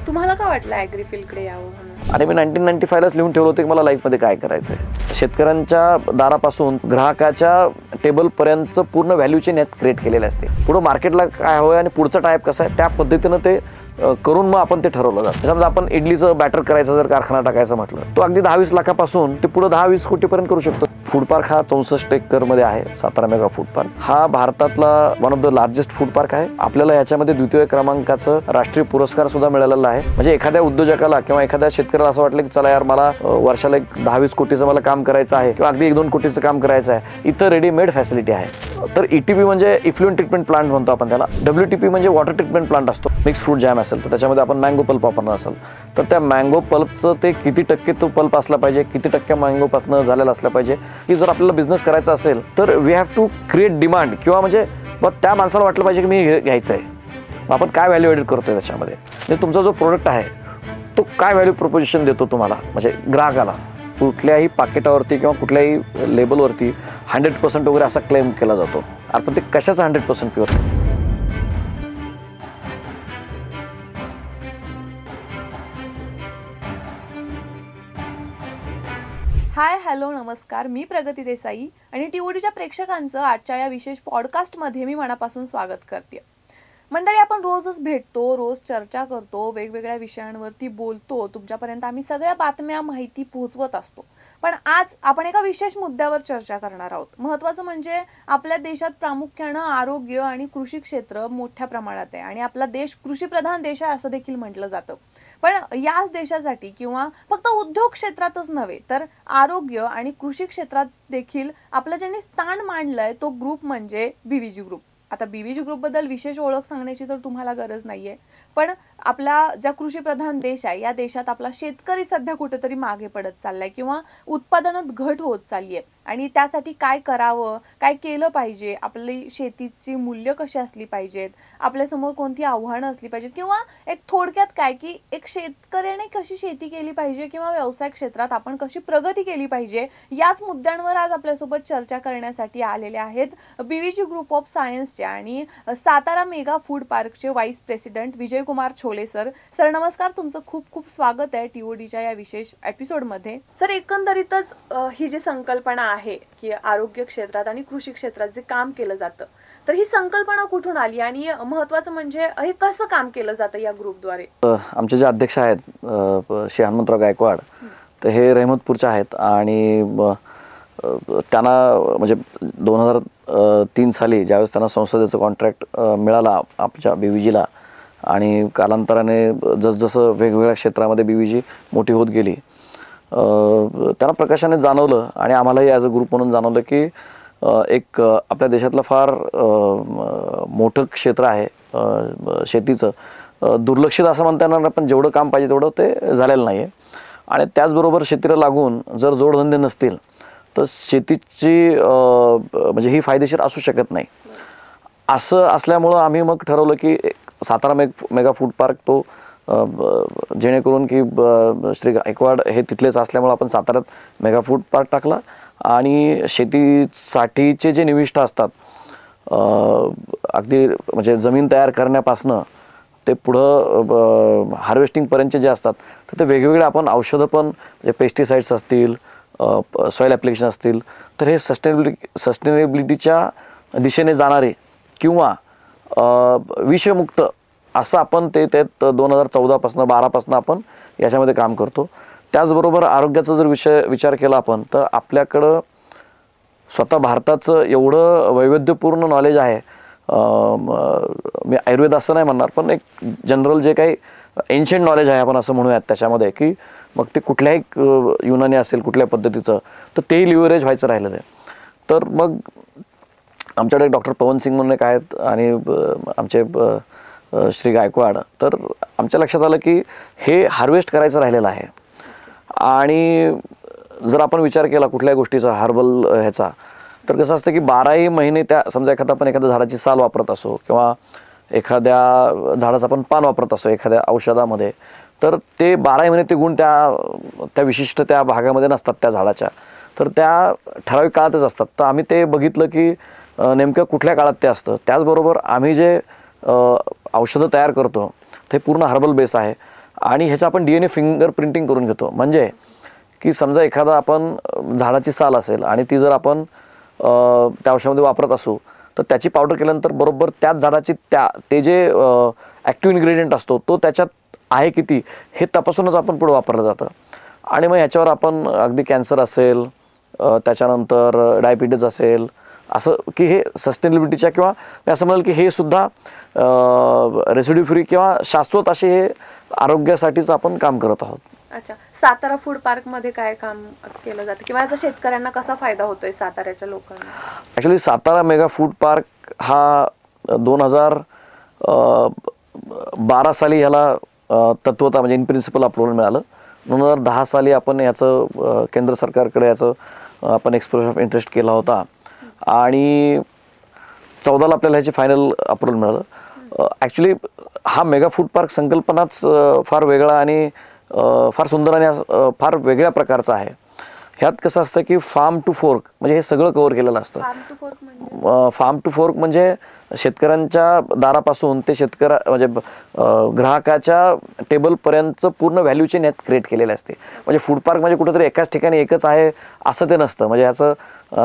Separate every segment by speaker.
Speaker 1: तुम्हाला काय वाटलं ॲग्री फील्डकडे यावं म्हणून?
Speaker 2: आणि मी 1995 लाच लिहून ठेवलं होतं की मला लाईफमध्ये काय करायचं आहे. शेतकऱ्यांच्या दारापासून ग्राहकाच्या टेबलपर्यंतचं पूर्ण व्हॅल्यू चेन यात क्रिएट केलेले असते. पुढं मार्केटला काय हवं आणि पुढचा टाईप कसा आहे त्या पद्धतीनं ते करून मग आपण ते ठरवलं जातं. समजा आपण इडलीचं बॅटर करायचं जर कारखाना टाकायचं म्हटलं तो अगदी 10-20 लाखापासून ते पुढे 10-20 कोटीपर्यंत करू शकतो. फूड पार्क हा 64 एकरमध्ये आहे. सातारा मेगा फूड पार्क हा भारतातला one of the largest food park आहे. आपल्याला याच्यामध्ये द्वितीय क्रमांकाचं राष्ट्रीय पुरस्कार सुद्धा मिळालेला आहे. म्हणजे एखाद्या उद्योजकाला किंवा एखाद्या शेतकऱ्याला असं वाटलं की चला यार मला वर्षाला 10-20 कोटीचं मला काम करायचं आहे किंवा अगदी 1-2 कोटीचं काम करायचं आहे, इथं रेडीमेड फॅसिलिटी आहे. तर ETP म्हणजे इफ्लुएंट ट्रीटमेंट प्लांट म्हणतो आपण त्याला. WTP म्हणजे वॉटर ट्रीटमेंट प्लांट असतो. मिक्स फ्रूट जॅम असेल तर त्याच्यामध्ये आपण मँगो पल्प वापरणार असेल तर त्या मँगो पल्पचं ते किती टक्के तो पल्प असला पाहिजे, किती टक्के मँगोपासून झालेला असला पाहिजे, की जर आपल्याला बिझनेस करायचा असेल तर we have to create demand किंवा म्हणजे मग त्या माणसाला वाटलं पाहिजे की मी हे घ्यायचं आहे. आपण काय व्हॅल्यू ॲडेड करतोय त्याच्यामध्ये, म्हणजे तुमचा जो प्रोडक्ट आहे तो काय व्हॅल्यू प्रपोजिशन देतो तुम्हाला, म्हणजे ग्राहकाला. कुठल्याही पाकिटावरती किंवा कुठल्याही लेबलवरती 100% वगैरे असा क्लेम केला जातो. आपण ते कशाचं 100% प्युअर?
Speaker 1: हाय हॅलो नमस्कार, मी प्रगती देसाई आणि TODच्या प्रेक्षकांचं आजच्या या विशेष पॉडकास्टमध्ये मी मनापासून स्वागत करते. मंडळी, आपण रोजच भेटतो, रोज चर्चा करतो, वेगवेगळ्या विषयांवरती बोलतो, तुमच्यापर्यंत आम्ही सगळ्या बातम्या माहिती पोहोचवत असतो. पण आज आपण एका विशेष मुद्द्यावर चर्चा करणार आहोत. महत्त्वाचं म्हणजे आपल्या देशात प्रामुख्यानं आरोग्य आणि कृषी क्षेत्र मोठ्या प्रमाणात आहे आणि आपला देश कृषीप्रधान देश आहे असं देखील म्हटलं जातं. पण याच देशासाठी किंवा फक्त उद्योग क्षेत्रातच नव्हे तर आरोग्य आणि कृषी क्षेत्रात देखील आपलं ज्यांनी स्थान मांडलंय तो ग्रुप म्हणजे BVG ग्रुप. आता BVG ग्रुपबद्दल विशेष ओळख सांगण्याची तर तुम्हाला गरज नाहीये, पण आपला ज्या कृषीप्रधान देश आहे या देशात आपला शेतकरी सध्या कुठेतरी मागे पडत चाललाय किंवा उत्पादनात घट होत चालली आहे आणि त्यासाठी काय करावं, काय केलं पाहिजे, आपली शेतीची मूल्य कशी असली पाहिजेत, आपल्यासमोर कोणती आव्हानं असली पाहिजेत किंवा एक थोडक्यात काय की एक शेतकऱ्याने कशी शेती केली पाहिजे किंवा व्यवसाय क्षेत्रात आपण कशी प्रगती केली पाहिजे, याच मुद्द्यांवर आज आपल्यासोबत चर्चा करण्यासाठी आलेले आहेत BVG ग्रुप ऑफ सायन्सचे आणि सातारा मेगा फूड पार्कचे vice president Vijaykumar Chhole sir. Sir नमस्कार, तुमचं खूप खूप स्वागत आहे TODच्या या विशेष एपिसोडमध्ये. सर, एकंदरीतच ही जी संकल्पना आहे की आरोग्य क्षेत्रात आणि कृषी क्षेत्रात जे काम केलं जातं तर ही संकल्पना कुठून आली आणि महत्त्वाचं म्हणजे हे कसं काम केलं जातं या ग्रुपद्वारे?
Speaker 2: आमचे जे अध्यक्ष आहेत श्री हनुमंतराव गायकवाड, तर हे रहमतपूरचे आहेत आणि त्यांना म्हणजे 2003 साली ज्यावेळेस त्यांना संसदेचं कॉन्ट्रॅक्ट मिळाला आपल्या BVGला आणि कालांतराने जसजसं वेगवेगळ्या क्षेत्रामध्ये BVG मोठी होत गेली त्यांना प्रकाशाने जाणवलं आणि आम्हालाही ॲज अ ग्रुप म्हणून जाणवलं की एक आपल्या देशातलं फार मोठं क्षेत्र आहे शेतीचं, दुर्लक्षित असं म्हणता येणार नाही, पण जेवढं काम पाहिजे तेवढं ते झालेलं नाही आहे. आणि त्याचबरोबर शेतीला लागून जर जोडधंदे नसतील तर शेतीची म्हणजे ही फायदेशीर असू शकत नाही. असं असल्यामुळं आम्ही मग ठरवलं की सातारा मेगा फूड पार्क तो जेणेकरून की श्री गायकवाड हे तिथलेच असल्यामुळं आपण साताऱ्यात मेगा फूड पार्क टाकला आणि शेतीसाठीचे जे निविष्ठा असतात अगदी म्हणजे जमीन तयार करण्यापासनं ते पुढं हार्वेस्टिंगपर्यंतचे जे असतात तर ते वेगवेगळे आपण औषधं पण म्हणजे पेस्टिसाइड्स असतील, सॉईल ॲप्लिकेशन असतील, तर हे सस्टेनेबिलिटीच्या दिशेने जाणारे किंवा विषमुक्त असं आपण ते त्यात 2014पासून 12पासून आपण याच्यामध्ये काम करतो. त्याचबरोबर आरोग्याचा जर विचार केला आपण तर आपल्याकडं स्वतः भारताचं एवढं वैविध्यपूर्ण नॉलेज आहे. मी आयुर्वेद असं नाही म्हणणार, पण एक जनरल जे काही एन्शियंट नॉलेज आहे आपण असं म्हणूयात त्याच्यामध्ये, की मग ते कुठल्याही युनानी असेल कुठल्या पद्धतीचं तर तेही लिव्हरेज व्हायचं राहिलेलं आहे. तर मग आमच्याकडे डॉक्टर पवन सिंग म्हणून एक आहेत आणि आमचे श्री गायकवाड. तर आमच्या लक्षात आलं की हे हार्वेस्ट करायचं राहिलेलं आहे आणि जर आपण विचार केला कुठल्याही गोष्टीचा हर्बल ह्याचा तर कसं असतं की 12ही महिने त्या समजा एखाद्या झाडाची साल वापरत असो किंवा एखाद्या झाडाचं आपण पान वापरत असो एखाद्या औषधामध्ये, तर ते 12ही महिने ते गुण त्या विशिष्ट त्या भागामध्ये नसतात त्या झाडाच्या, तर त्या ठराविक काळातच असतात. तर आम्ही ते बघितलं की नेमकं कुठल्या काळात ते असतं. त्याचबरोबर आम्ही जे औषधं तयार करतो ते पूर्ण हर्बल बेस आहे. आणि ह्याचं आपण DNA फिंगर प्रिंटिंग करून घेतो. म्हणजे की समजा एखादा आपण झाडाची साल असेल आणि ती जर आपण त्या औषधामध्ये वापरत असू तर त्याची पावडर केल्यानंतर बरोबर त्याच झाडाची ते जे ॲक्टिव्ह इन्ग्रेडियंट असतो तो त्याच्यात आहे किती हे तपासूनच आपण पुढे वापरलं जातं. आणि मग ह्याच्यावर आपण अगदी कॅन्सर असेल, त्याच्यानंतर डायबिटीज असेल, असं की हे सस्टेनेबिलिटीच्या किंवा मी असं म्हणेल की हे सुद्धा रेसिड्यू फ्री किंवा शाश्वत असे हे आरोग्यासाठीच आपण काम करत आहोत.
Speaker 1: अच्छा, सातारा फूड पार्क मध्ये काय काम केलं जातं किंवा याचा शेतकऱ्यांना कसा फायदा होतोय साताऱ्याच्या लोकांना?
Speaker 2: Actually Satara mega food park हा 2012 साली ह्याला तत्वता म्हणजे इन प्रिन्सिपल अप्रुव्हल मिळालं. 2010 साली आपण याचं केंद्र सरकारकडे याचं आपण एक्सप्रेशन ऑफ इंटरेस्ट केला होता आणि 14ला आपल्याला ह्याची फायनल अप्रुव्हल मिळालं. ॲक्च्युली हा मेगा फूड पार्क संकल्पनाच फार वेगळा आणि फार सुंदर आणि फार वेगळ्या प्रकारचा आहे. ह्यात कसं असतं की फार्म टू फोर्क म्हणजे हे सगळं कव्हर केलेलं असतं. फार्म टू फोर्क म्हणजे शेतकऱ्यांच्या दारापासून ते म्हणजे ग्राहकाच्या टेबलपर्यंतचं पूर्ण व्हॅल्यू चेन यात क्रिएट केलेले असते. म्हणजे फूड पार्क म्हणजे कुठेतरी एकाच ठिकाणी एकच आहे असं ते नसतं. म्हणजे ह्याचं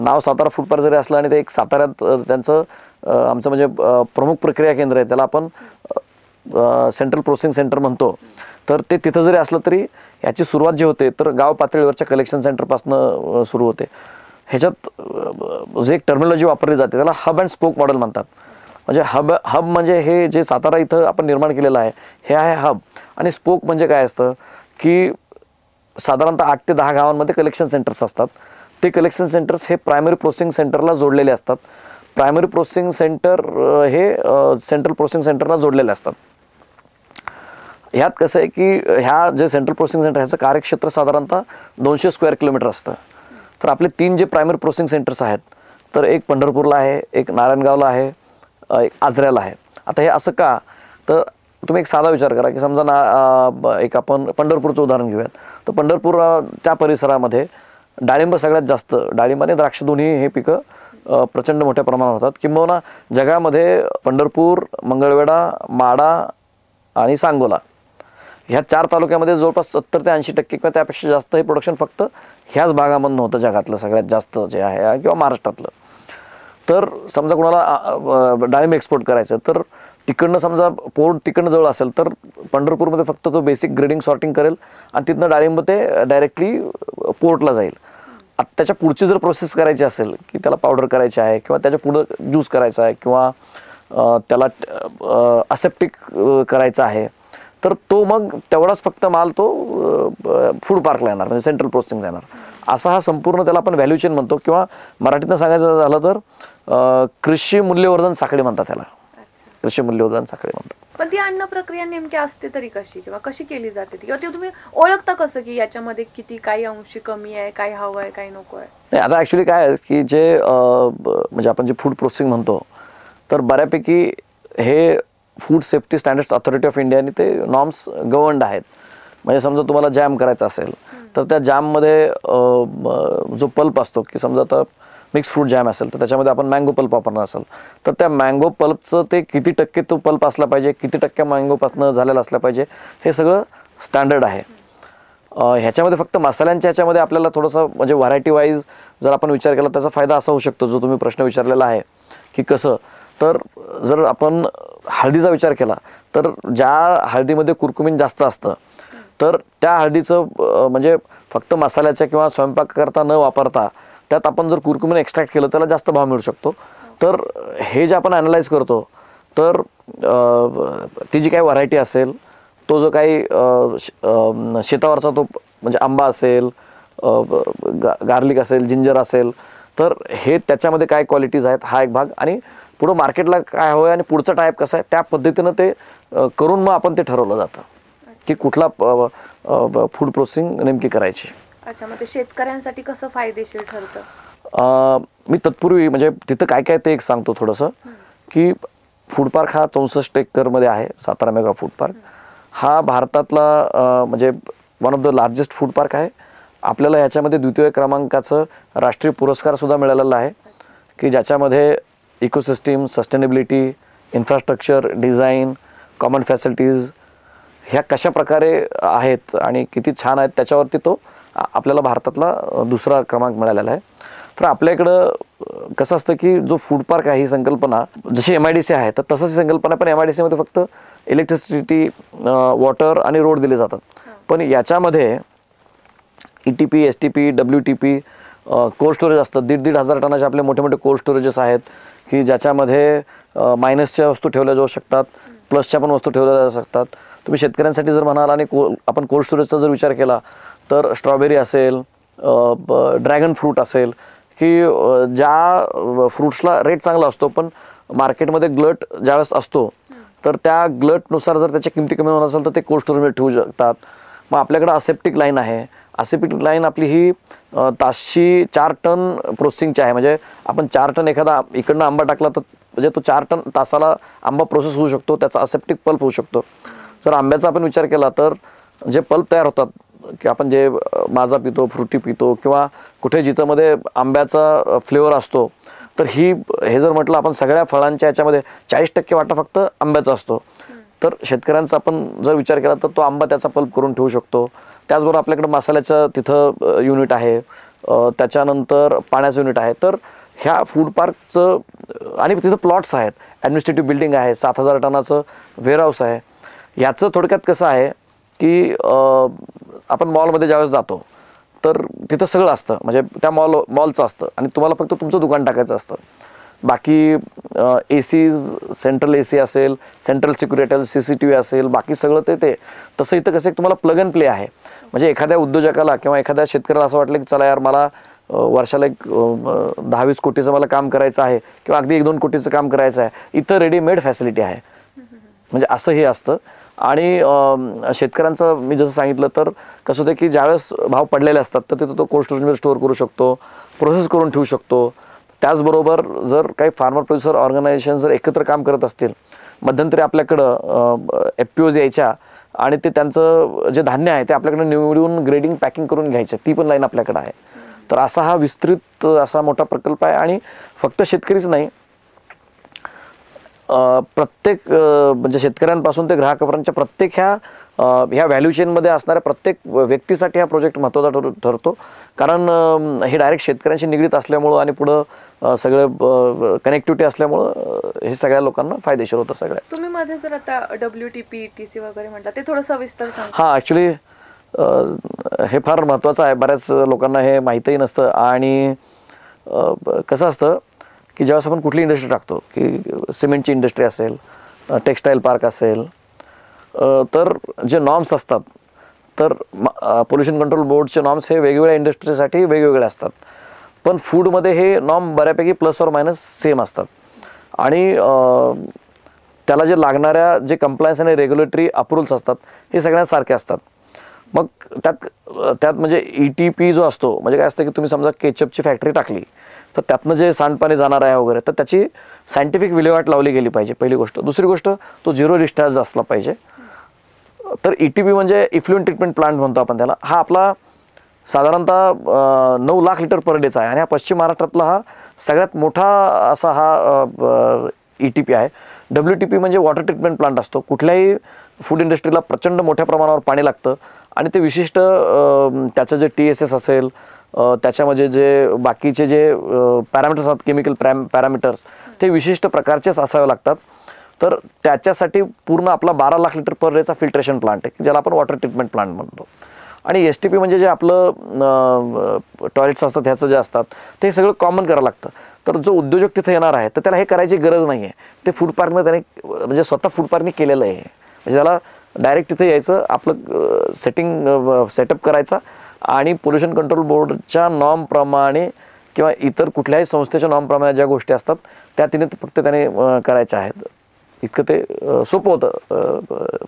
Speaker 2: नाव सातारा फूड पार्क जरी असलं आणि ते एक साताऱ्यात त्यांचं आमचं म्हणजे प्रमुख प्रक्रिया केंद्र आहे, त्याला आपण सेंट्रल प्रोसेसिंग सेंटर म्हणतो. तर ते तिथं जरी असलं तरी ह्याची सुरुवात जी होते तर गाव पातळीवरच्या कलेक्शन सेंटरपासून सुरू होते. ह्याच्यात जे एक टर्मिनॉलॉजी वापरली जाते त्याला हब अँड स्पोक मॉडेल म्हणतात. म्हणजे हब म्हणजे हे जे सातारा इथं आपण निर्माण केलेलं आहे हे आहे हब. आणि स्पोक म्हणजे काय असतं की साधारणतः 8 ते 10 गावांमध्ये कलेक्शन सेंटर्स असतात. ते कलेक्शन सेंटर्स हे प्रायमरी प्रोसेसिंग सेंटरला जोडलेले असतात. प्रायमरी प्रोसेसिंग सेंटर हे सेंट्रल प्रोसेसिंग सेंटरला जोडलेले असतात. ह्यात कसं आहे की ह्या जे सेंट्रल प्रोसेसिंग सेंटर ह्याचं कार्यक्षेत्र साधारणतः 200 स्क्वेअर किलोमीटर असतं. तर आपले 3 जे प्रायमरी प्रोसेसिंग सेंटर्स आहेत तर एक पंढरपूरला आहे, एक नारायणगावला आहे, एक आजऱ्याला आहे. आता हे असं का, तर तुम्ही एक साधा विचार करा की समजा एक आपण पंढरपूरचं उदाहरण घेऊयात. तर पंढरपूर त्या परिसरामध्ये डाळिंब सगळ्यात जास्त, डाळिंब आणि द्राक्ष दोन्ही हे पिकं प्रचंड मोठ्या प्रमाणात होतात. किंबहुना जगामध्ये पंढरपूर, मंगळवेढा, माढा आणि सांगोला ह्या 4 तालुक्यामध्ये जवळपास 70 ते 80% किंवा त्यापेक्षा जास्त हे प्रोडक्शन फक्त ह्याच भागामधून होतं जगातलं सगळ्यात जास्त जे आहे किंवा महाराष्ट्रातलं. तर समजा कोणाला डाळिंब एक्सपोर्ट करायचं तर तिकडनं समजा पोर्ट तिकडनं जवळ असेल तर पंढरपूरमध्ये फक्त तो बेसिक ग्रेडिंग सॉर्टिंग करेल आणि तिथनं डाळिंब ते डायरेक्टली पोर्टला जाईल. आता त्याच्या पुढची जर प्रोसेस करायची असेल की त्याला पावडर करायची आहे किंवा त्याच्या पुढं ज्यूस करायचा आहे किंवा त्याला असेप्टिक करायचा आहे तर तो मग तेवढाच फक्त माल तो फूड पार्कला येणार म्हणजे सेंट्रल प्रोसेसिंगला येणार. असा हा संपूर्ण त्याला आपण व्हॅल्यू चेन म्हणतो किंवा मराठीतनं सांगायचं झालं तर कृषी मूल्यवर्धन साखळी म्हणतात त्याला. कृषी मूल्यवर्धन साखळी म्हणतात.
Speaker 1: पण ती अन्न प्रक्रिया नेमकी असते तरी कशी किंवा कशी केली जाते ती, किंवा ते तुम्ही ओळखता कसं की याच्यामध्ये किती काही अंशी कमी आहे, काही हवं आहे, काही नको आहे?
Speaker 2: नाही, आता ॲक्च्युली काय आहे की जे म्हणजे आपण जे फूड प्रोसेसिंग म्हणतो तर बऱ्यापैकी हे food safety standards authority of इंडियाने ते नॉर्म्स गव्हर्न्ड आहेत. म्हणजे समजा तुम्हाला जॅम करायचा असेल तर त्या जॅममध्ये जो पल्प असतो की समजा आता मिक्स फ्रूट जॅम असेल तर त्याच्यामध्ये आपण मँगो पल्प वापरणार असेल तर त्या मँगो पल्पचं ते किती टक्के तो पल्प असला पाहिजे, किती टक्के मँगोपासून झालेला असला पाहिजे, हे सगळं स्टँडर्ड आहे. ह्याच्यामध्ये फक्त मसाल्यांच्या ह्याच्यामध्ये आपल्याला थोडंसं म्हणजे व्हरायटी वाईज जर आपण विचार केला त्याचा फायदा असा होऊ शकतो जो तुम्ही प्रश्न विचारलेला आहे की कसं. तर जर आपण हळदीचा विचार केला तर ज्या हळदीमध्ये कुरकुमीन जास्त असतं तर त्या हळदीचं म्हणजे फक्त मसाल्याच्या किंवा स्वयंपाक करता न वापरता त्यात आपण जर कुरकुमीन एक्स्ट्रॅक्ट केलं त्याला जास्त भाव मिळू शकतो. तर हे जे आपण ॲनालाइज करतो तर ती जी काही व्हरायटी असेल, तो जो काही शेतावरचा तो म्हणजे आंबा असेल, गार्लिक असेल, जिंजर असेल, तर हे त्याच्यामध्ये काय क्वालिटीज आहेत हा एक भाग. आणि पुढं मार्केटला काय हवं आहे आणि पुढचा टाईप कसा आहे त्या पद्धतीनं ते करून मग आपण ते ठरवलं जातं की कुठला फूड प्रोसेसिंग नेमकी करायची.
Speaker 1: अच्छा, मग ते शेतकऱ्यांसाठी कसं फायदेशीर ठरतं?
Speaker 2: मी तत्पूर्वी म्हणजे तिथं काय काय ते एक सांगतो थोडंसं की फूड पार्क हा 64 एकरमध्ये आहे. सातारा मेगा फूड पार्क हा भारतातला म्हणजे one of the largest food park आहे. आपल्याला ह्याच्यामध्ये 2य क्रमांकाचं राष्ट्रीय पुरस्कारसुद्धा मिळालेला आहे की ज्याच्यामध्ये ecosystem, sustainability, infrastructure, design, common facilities ह्या कशा प्रकारे आहेत आणि किती छान आहेत त्याच्यावरती तो आपल्याला भारतातला दुसरा क्रमांक मिळालेला आहे. तर आपल्या इकडं कसं असतं की जो फूड पार्क आहे ही संकल्पना जशी MIDC आहे तर तसंच संकल्पना पण MIDC मध्ये फक्त इलेक्ट्रिसिटी, वॉटर आणि रोड दिले जातात. पण याच्यामध्ये ETP, STP, WTP, cold storage असतात. 1,500 टनाचे आपले मोठे मोठे कोल्ड स्टोरेजेस आहेत की ज्याच्यामध्ये मायनसच्या वस्तू ठेवल्या जाऊ शकतात, प्लसच्या पण वस्तू ठेवल्या जाऊ शकतात. तुम्ही शेतकऱ्यांसाठी जर म्हणाल आणि आपण कोल्ड स्टोरेजचा जर विचार केला तर स्ट्रॉबेरी असेल, ड्रॅगन फ्रूट असेल की ज्या फ्रूट्सला रेट चांगला असतो पण मार्केटमध्ये ग्लट ज्यावेळेस असतो तर त्या ग्लटनुसार जर त्याच्या किमती कमी होत असेल तर ते कोल्ड स्टोरेजमध्ये ठेवू शकतात. मग आपल्याकडे असेप्टिक लाईन आहे. असेप्टिक लाईन आपली ही ताशी 4 टन प्रोसेसिंगची आहे. म्हणजे आपण 4 टन एखादा इकडनं आंबा टाकला तर म्हणजे तो 4 टन तासाला आंबा प्रोसेस होऊ शकतो, त्याचा असेप्टिक पल्प होऊ शकतो. जर आंब्याचा आपण विचार केला तर जे पल्प तयार होतात की आपण जे माझा पितो, फ्रुटी पितो किंवा कुठे जिथंमध्ये आंब्याचा फ्लेवर असतो तर हे जर म्हटलं आपण सगळ्या फळांच्या याच्यामध्ये 40% वाटा फक्त आंब्याचा असतो. तर शेतकऱ्यांचा आपण जर विचार केला तर तो आंबा त्याचा पल्प करून ठेवू शकतो. त्याचबरोबर आपल्याकडे मसाल्याचं तिथं युनिट आहे, त्याच्यानंतर पाण्याचं युनिट आहे. तर ह्या फूड पार्कचं आणि तिथं प्लॉट्स आहेत, ॲडमिनिस्ट्रेटिव्ह बिल्डिंग आहे, 7,000 टनाचं वेअरहाऊस आहे. याचं थोडक्यात कसं आहे की आपण मॉलमध्ये ज्यावेळेस जातो तर तिथं सगळं असतं, म्हणजे त्या मॉलचं असतं आणि तुम्हाला फक्त तुमचं दुकान टाकायचं असतं. बाकी AC, सेंट्रल AC असेल, सेंट्रल सिक्युरिटी असेल, CCTV असेल, बाकी सगळं ते तसं इथं कसं तुम्हाला प्लग अँड प्ले आहे. म्हणजे एखाद्या उद्योजकाला किंवा एखाद्या शेतकऱ्याला असं वाटलं की चला यार मला वर्षाला एक 10-20 कोटीचं मला काम करायचं आहे किंवा अगदी 1-2 कोटीचं काम करायचं आहे, इथं रेडीमेड फॅसिलिटी आहे. म्हणजे असं हे असतं. आणि शेतकऱ्यांचं मी जसं सांगितलं तर कसं होतं की ज्यावेळेस भाव पडलेले असतात तर तिथं तो कोल्ड स्टोरेजमध्ये स्टोअर करू शकतो, प्रोसेस करून ठेवू शकतो. त्याचबरोबर जर काही फार्मर प्रोड्युसर ऑर्गनायझेशन जर एकत्र काम करत असतील, मध्यंतरी आपल्याकडं FPOs यायच्या आणि ते त्यांचं जे धान्य आहे ते आपल्याकडे निवडून ग्रेडिंग पॅकिंग करून घ्यायचे, ती पण लाईन आपल्याकडे आहे. तर असा हा विस्तृत असा मोठा प्रकल्प आहे आणि फक्त शेतकरीच नाही, प्रत्येक म्हणजे शेतकऱ्यांपासून ते ग्राहकापर्यंतच्या प्रत्येक ह्या व्हॅल्यू चेनमध्ये असणाऱ्या प्रत्येक व्यक्तीसाठी हा प्रोजेक्ट महत्त्वाचा ठरतो. कारण हे डायरेक्ट शेतकऱ्यांशी निगडीत असल्यामुळं आणि पुढं सगळं कनेक्टिव्हिटी असल्यामुळं हे सगळ्या लोकांना फायदेशीर होतं. सगळ्या
Speaker 1: तुम्ही मध्ये जर आता WTP, ETC वगैरे म्हटलं ते थोडं सविस्तर सांगा.
Speaker 2: हां, ॲक्च्युली हे फार महत्त्वाचं आहे. बऱ्याच लोकांना हे माहीतही नसतं. आणि कसं असतं की ज्यावेळेस आपण कुठली इंडस्ट्री टाकतो की सिमेंटची इंडस्ट्री असेल, टेक्स्टाईल पार्क असेल, तर जे नॉर्म्स असतात तर पोल्युशन कंट्रोल बोर्डचे नॉर्म्स हे वेगवेगळ्या इंडस्ट्रीसाठी वेगवेगळे असतात. पण फूडमध्ये हे नॉर्म बऱ्यापैकी प्लस और मायनस सेम असतात. आणि त्याला जे लागणाऱ्या जे कंप्लायन्स आणि रेग्युलेटरी अप्रुव्हल्स असतात हे सगळ्यांसारखे असतात. मग त्यात म्हणजे ETP जो असतो, म्हणजे काय असतं की तुम्ही समजा केचपची फॅक्टरी टाकली तर त्यातनं जे सांडपाणी जाणार आहे वगैरे तर त्याची सायंटिफिक विल्हेवाट लावली गेली पाहिजे, पहिली गोष्ट. दुसरी गोष्ट तो 0 डिस्चार्ज असला पाहिजे. तर ETP म्हणजे इफ्लुएंट ट्रीटमेंट प्लांट म्हणतो आपण त्याला. हा आपला साधारणतः 9 लाख लिटर पर डेचा आहे आणि हा पश्चिम महाराष्ट्रातला हा सगळ्यात मोठा असा हा ETP आहे. WTP म्हणजे वॉटर ट्रीटमेंट प्लांट असतो. कुठल्याही फूड इंडस्ट्रीला प्रचंड मोठ्या प्रमाणावर पाणी लागतं आणि ते विशिष्ट त्याचं जे TSS असेल, त्याच्यामध्ये जे बाकीचे जे पॅरामीटर्स असतात, केमिकल पॅरामीटर्स, ते विशिष्ट प्रकारचेच असावे लागतात. तर त्याच्यासाठी पूर्ण आपला 12 लाख लिटर पर डेचा फिल्ट्रेशन प्लांट आहे ज्याला आपण वॉटर ट्रीटमेंट प्लांट म्हणतो. आणि STP म्हणजे जे आपलं टॉयलेट्स असतात ह्याचं जे असतात ते सगळं कॉमन करावं लागतं. तर जो उद्योजक तिथे येणार आहे तर त्याला हे करायची गरज नाही आहे. ते फूड पार्कनं त्याने म्हणजे स्वतः फूड पार्कने केलेलं आहे. म्हणजे त्याला डायरेक्ट तिथे यायचं, आपलं सेटअप करायचा आणि पोल्युशन कंट्रोल बोर्डच्या नॉर्मप्रमाणे किंवा इतर कुठल्याही संस्थेच्या नॉर्मप्रमाणे ज्या गोष्टी असतात त्या तिने फक्त त्याने करायच्या आहेत. इतकं ते सोपं होतं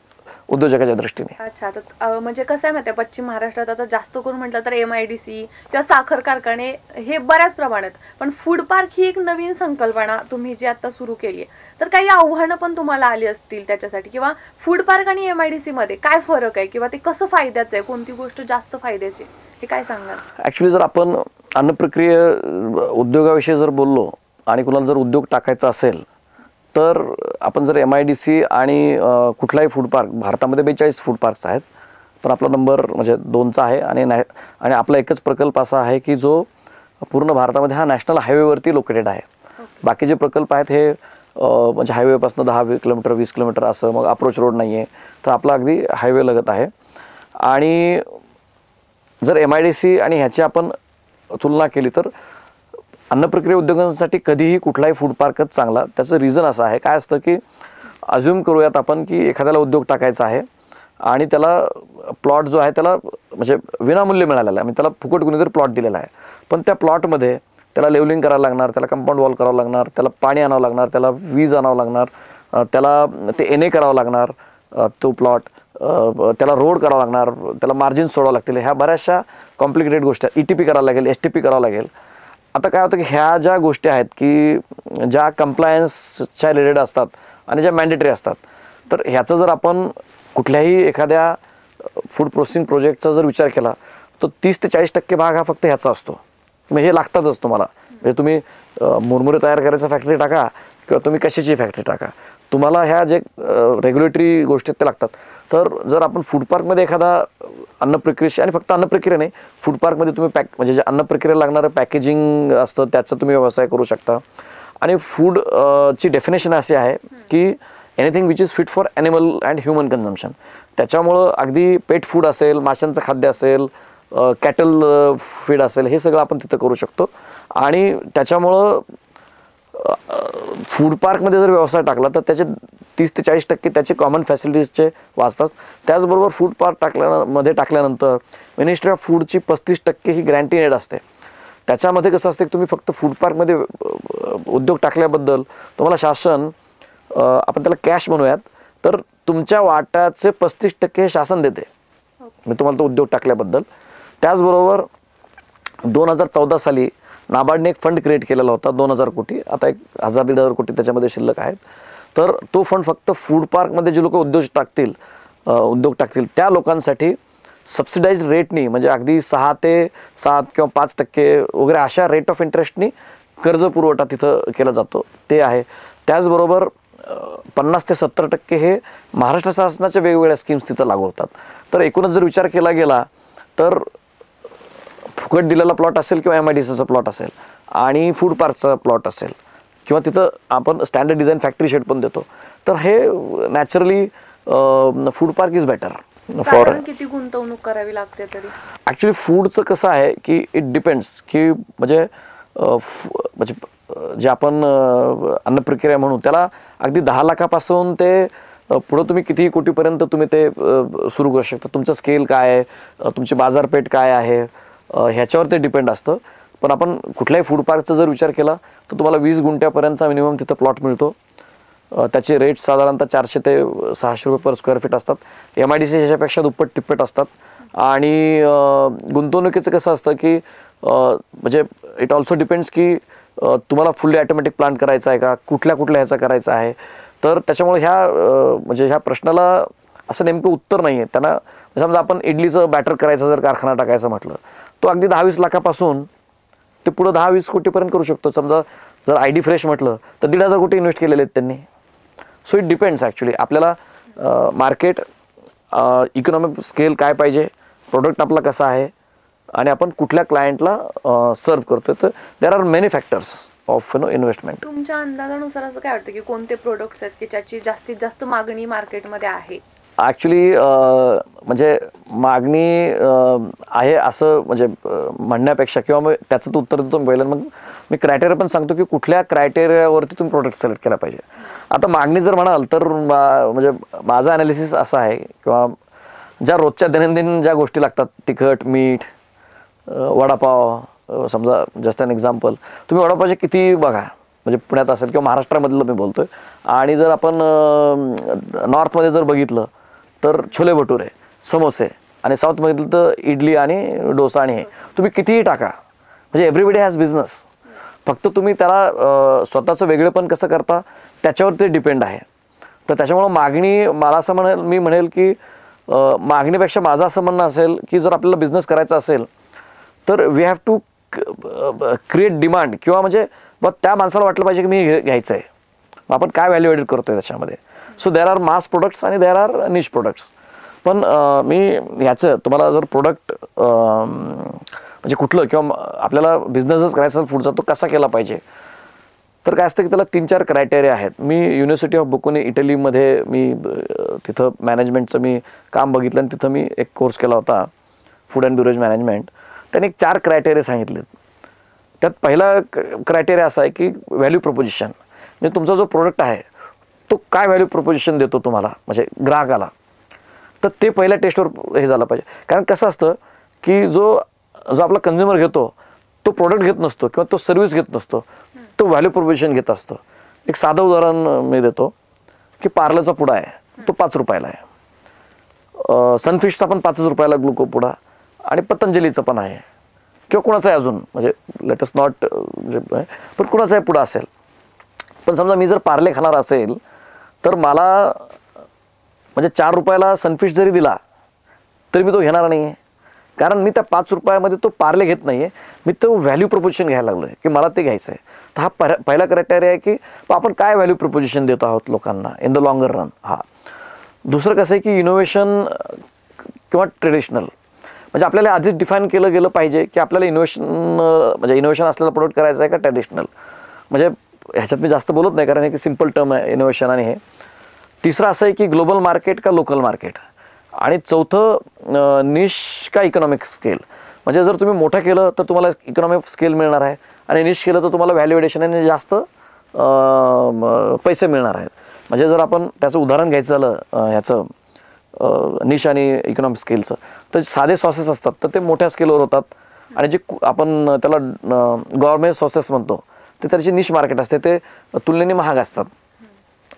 Speaker 2: उद्योजकाच्या दृष्टीने.
Speaker 1: अच्छा, तर म्हणजे कसं आहे माहिती आहे, पश्चिम महाराष्ट्रात आता जास्त करून म्हटलं तर MIDC किंवा साखर कारखाने हे बऱ्याच प्रमाणात, पण फूड पार्क ही एक नवीन संकल्पना तुम्ही जी आता सुरू केली आहे. तर काही आव्हानं पण तुम्हाला आली असतील त्याच्यासाठी, किंवा फूड पार्क आणि MIDC मध्ये काय फरक आहे किंवा ते कसं फायद्याचं आहे, कोणती गोष्ट जास्त फायद्याची, हे काय सांगाल?
Speaker 2: ॲक्च्युली जर आपण अन्न प्रक्रिया उद्योगाविषयी जर बोललो आणि कुणाला जर उद्योग टाकायचा असेल तर आपण जर MIDC आणि कुठलाही फूड पार्क, भारतामध्ये 42 फूड पार्क्स आहेत, पण आपला नंबर म्हणजे 2चा आहे. आणि आपला एकच प्रकल्प असा आहे की जो पूर्ण भारतामध्ये हा नॅशनल हायवेवरती लोकेटेड आहे. बाकी जे प्रकल्प आहेत हे म्हणजे हायवेपासून 10 किलोमीटर 20 किलोमीटर असं, मग अप्रोच रोड नाही आहे, तर आपला अगदी हायवे लगत आहे. आणि जर MIDC आणि ह्याची आपण तुलना केली तर अन्न प्रक्रिया उद्योगांसाठी कधीही कुठलाही फूड पार्कच चांगला. त्याचं रिझन असं आहे, काय असतं की अज्युम करूयात आपण की एखाद्याला उद्योग टाकायचा आहे आणि त्याला प्लॉट जो आहे त्याला म्हणजे विनामूल्य मिळालेला आहे, म्हणजे त्याला फुकट कुणीतरी प्लॉट दिलेला आहे. पण त्या प्लॉटमध्ये त्याला लेवलिंग करावं लागणार, त्याला कंपाऊंड वॉल करावं लागणार, त्याला पाणी आणावं लागणार, त्याला वीज आणावं लागणार, त्याला ते NA करावं लागणार, तो प्लॉट त्याला रोड करावं लागणार, त्याला मार्जिन्स सोडावं लागतील. ह्या बऱ्याचशा कॉम्प्लिकेटेड गोष्टी, ETP करावं लागेल, STP करावं लागेल. आता काय होतं की ह्या ज्या गोष्टी आहेत की ज्या कंप्लायन्सच्या रिलेटेड असतात आणि ज्या मॅन्डेटरी असतात, तर ह्याचं जर आपण कुठल्याही एखाद्या फूड प्रोसेसिंग प्रोजेक्टचा जर विचार केला तर 30 ते 40% भाग हा फक्त ह्याचा असतो. मग हे लागतातच तुम्हाला. म्हणजे तुम्ही मुरमुरे तयार करायचा फॅक्टरी टाका किंवा तुम्ही कशाची फॅक्टरी टाका, तुम्हाला ह्या जे रेग्युलेटरी गोष्टी ते लागतात. तर जर आपण फूड पार्कमध्ये एखादा अन्न प्रक्रियेशी, आणि फक्त अन्न प्रक्रिया नाही, फूड पार्कमध्ये तुम्ही म्हणजे जे अन्न प्रक्रियेला लागणारं पॅकेजिंग असतं त्याचा तुम्ही व्यवसाय करू शकता. आणि फूड ची डेफिनेशन अशी आहे की anything which is fit for animal and human consumption. त्याच्यामुळं अगदी पेट फूड असेल, माशांचं खाद्य असेल, कॅटल फीड असेल, हे सगळं आपण तिथं करू शकतो. आणि त्याच्यामुळं फूड पार्कमध्ये जर व्यवसाय टाकला तर त्याचे 30 ते 40% त्याचे कॉमन फॅसिलिटीजचे वाचतात. त्याचबरोबर फूड पार्क टाकल्यानंतर मिनिस्ट्री ऑफ फूडची 35% ही ग्रँटी एड असते. त्याच्यामध्ये कसं असतं की तुम्ही फक्त फूड पार्कमध्ये उद्योग टाकल्याबद्दल तुम्हाला शासन, आपण त्याला कॅश म्हणूयात, तर तुमच्या वाट्याचे 35% हे शासन देते मी तुम्हाला तो उद्योग टाकल्याबद्दल. त्याचबरोबर 2014 साली नाबार्डने एक फंड क्रिएट केलेला होता 2000 कोटी, आता 1000-1500 कोटी त्याच्यामध्ये शिल्लक आहेत. तर तो फंड फक्त फूड पार्कमध्ये जे लोक उद्योग टाकतील त्या लोकांसाठी सबसिडाइज रेटनी, म्हणजे अगदी 6 ते 7 किंवा 5% वगैरे अशा रेट ऑफ इंटरेस्टनी कर्ज पुरवठा तिथं केला जातो, ते आहे. त्याचबरोबर 50 ते 70% हे महाराष्ट्र शासनाच्या वेगवेगळ्या स्कीम्स तिथं लागू होतात. तर एकूणच जर विचार केला गेला तर फुकट दिलेला प्लॉट असेल किंवा MIDCचा प्लॉट असेल आणि फूड पार्कचा प्लॉट असेल किंवा तिथं आपण स्टँडर्ड डिझाईन फॅक्टरी शेड पण देतो, तर हे naturally food park is better.
Speaker 1: साधारण किती गुंतवणूक करावी लागते तरी?
Speaker 2: ॲक्च्युली फूडचं कसं आहे की इट डिपेंड्स की म्हणजे जे आपण अन्न प्रक्रिया म्हणू त्याला अगदी 10 लाखापासून ते पुढं तुम्ही कितीही कोटीपर्यंत तुम्ही ते सुरू करू शकता. तुमचं स्केल काय आहे, तुमची बाजारपेठ काय आहे, ह्याच्यावर ते डिपेंड असतं. पण आपण कुठल्याही फूड पार्कचा जर विचार केला तर तुम्हाला 20 गुंठ्यापर्यंतचा मिनिमम तिथं प्लॉट मिळतो. त्याचे रेट साधारणतः 400 ते 600 रुपये पर स्क्वेअर फीट असतात. MIDC ह्याच्यापेक्षा दुप्पट तिप्पट असतात. आणि गुंतवणुकीचं कसं असतं की म्हणजे इट ऑल्सो डिपेंड्स की तुम्हाला फुल्ली ऑटोमॅटिक प्लांट करायचा आहे का, कुठल्या ह्याचा करायचा आहे. तर त्याच्यामुळे म्हणजे ह्या प्रश्नाला असं नेमकं उत्तर नाही आहे. त्यांना समजा आपण इडलीचं बॅटर करायचं जर कारखाना टाकायचं म्हटलं, तो अगदी 10-20 लाखापासून ते पुढं 10-20 कोटीपर्यंत करू शकतो. समजा जर ID फ्रेश म्हटलं तर 1,500 कोटी इन्व्हेस्ट केलेले आहेत त्यांनी. सो इट डिपेंड्स ॲक्च्युली आपल्याला मार्केट, इकॉनॉमिक स्केल काय पाहिजे, प्रोडक्ट आपला कसा आहे आणि आपण कुठल्या क्लायंटला सर्व्ह करतोय. तर there are many factors of investment.
Speaker 1: तुमच्या अंदाजानुसार असं काय वाटतं की कोणते प्रोडक्ट्स आहेत की ज्याची जास्तीत जास्त मागणी मार्केटमध्ये आहे?
Speaker 2: ॲक्च्युली म्हणजे मागणी आहे असं म्हणजे म्हणण्यापेक्षा किंवा मग त्याचं उत्तर देतो पहिलं, मग मी क्रायटेरिया पण सांगतो की कुठल्या क्रायटेरियावरती तुम्ही प्रोडक्ट सिलेक्ट केला पाहिजे. आता मागणी जर म्हणाल तर म्हणजे माझं ॲनालिसिस असं आहे किंवा ज्या रोजच्या दैनंदिन ज्या गोष्टी लागतात, तिखट, मीठ, वडापाव, समजा जस्ट अन एक्झाम्पल, तुम्ही वडापावचे किती बघा, म्हणजे पुण्यात असेल किंवा महाराष्ट्रामधलं मी बोलतोय. आणि जर आपण नॉर्थमध्ये जर बघितलं तर छोले भटुरे, समोसे, आणि साऊथमध्ये तर इडली आणि डोसा, आणि हे तुम्ही कितीही टाका, म्हणजे एव्हरीबडी हॅज बिझनेस. फक्त तुम्ही त्याला स्वतःचं वेगळेपण कसं करता त्याच्यावर ते डिपेंड आहे. तर त्याच्यामुळं मागणी, मला असं मी म्हणेल की मागणीपेक्षा माझं असं म्हणणं असेल की जर आपल्याला बिझनेस करायचा असेल तर we have to create demand, किंवा म्हणजे त्या माणसाला वाटलं पाहिजे की मी घ्यायचं आहे. मग आपण काय व्हॅल्यू ॲडेड करतोय त्याच्यामध्ये. So there are mass products आणि देर आर निश प्रोडक्ट्स. पण मी ह्याचं तुम्हाला जर प्रोडक्ट म्हणजे कुठलं किंवा आपल्याला बिझनेसच करायचा असेल फूडचा तो कसा केला पाहिजे, तर काय असतं की त्याला 3-4 क्रायटेरिया आहेत. मी युनिव्हर्सिटी ऑफ बुकोनी इटलीमध्ये मी तिथं मॅनेजमेंटचं मी काम बघितलं आणि तिथं मी एक कोर्स केला होता फूड अँड बिव्हरेज मॅनेजमेंट. त्याने 4 क्रायटेरिया सांगितलेत. त्यात पहिला क्रायटेरिया असा आहे की व्हॅल्यू प्रपोजिशन, म्हणजे तुमचा जो प्रोडक्ट आहे तो काय व्हॅल्यू प्रपोजिशन देतो तुम्हाला म्हणजे ग्राहकाला, तर ते पहिल्या टेस्टवर हे झालं पाहिजे. कारण कसं असतं की जो आपला कन्झ्युमर घेतो तो प्रोडक्ट घेत नसतो किंवा तो सर्व्हिस घेत नसतो, तो व्हॅल्यू प्रपोजिशन घेत असतो. एक साधं उदाहरण मी देतो की पार्लरचा पुडा आहे तो 5 रुपयाला आहे, सनफिशचा पण 5 रुपयाला ग्लुको पुडा आणि पतंजलीचा पण आहे किंवा कुणाचा आहे अजून म्हणजे लेटेस्ट नॉट पण कुणाचा आहे पुडा असेल. पण समजा मी जर पार्ले खाणार असेल तर मला म्हणजे 4 रुपयाला सनफिश जरी दिला तरी मी तो घेणार नाही आहे, कारण मी त्या 5 रुपयामध्ये तो पार्ले घेत नाही आहे, मी तो व्हॅल्यू प्रपोजिशन घ्यायला लागलो आहे की मला ते घ्यायचं आहे. तर हा पहिला क्रायटेरिया आहे की आपण काय व्हॅल्यू प्रपोजिशन देतो आहोत लोकांना इन द लॉंगर रन. हा दुसरं कसं आहे की इनोव्हेशन किंवा ट्रेडिशनल, म्हणजे आपल्याला आधीच डिफाईन केलं गेलं पाहिजे की आपल्याला इनोव्हेशन असलेला प्रोडक्ट करायचा आहे का ट्रेडिशनल. म्हणजे ह्याच्यात मी जास्त बोलत नाही कारण हे सिम्पल टर्म आहे इनोव्हेशन आणि हे. तिसरं असं आहे की ग्लोबल मार्केट का लोकल मार्केट. आणि चौथं निश का इकॉनॉमिक स्केल, म्हणजे जर तुम्ही मोठं केलं तर तुम्हाला इकॉनॉमिक स्केल मिळणार आहे आणि निश केलं तर तुम्हाला व्हॅल्यू ॲडिशन जास्त पैसे मिळणार आहेत. म्हणजे जर आपण त्याचं उदाहरण घ्यायचं झालं ह्याचं निश आणि इकॉनॉमिक स्केलचं, तर साधे सॉसेस असतात तर ते मोठ्या स्केलवर होतात आणि जे आपण त्याला गव्हर्मेंट सॉसेस म्हणतो ते त्याची निश मार्केट असते, ते तुलनेने महाग असतात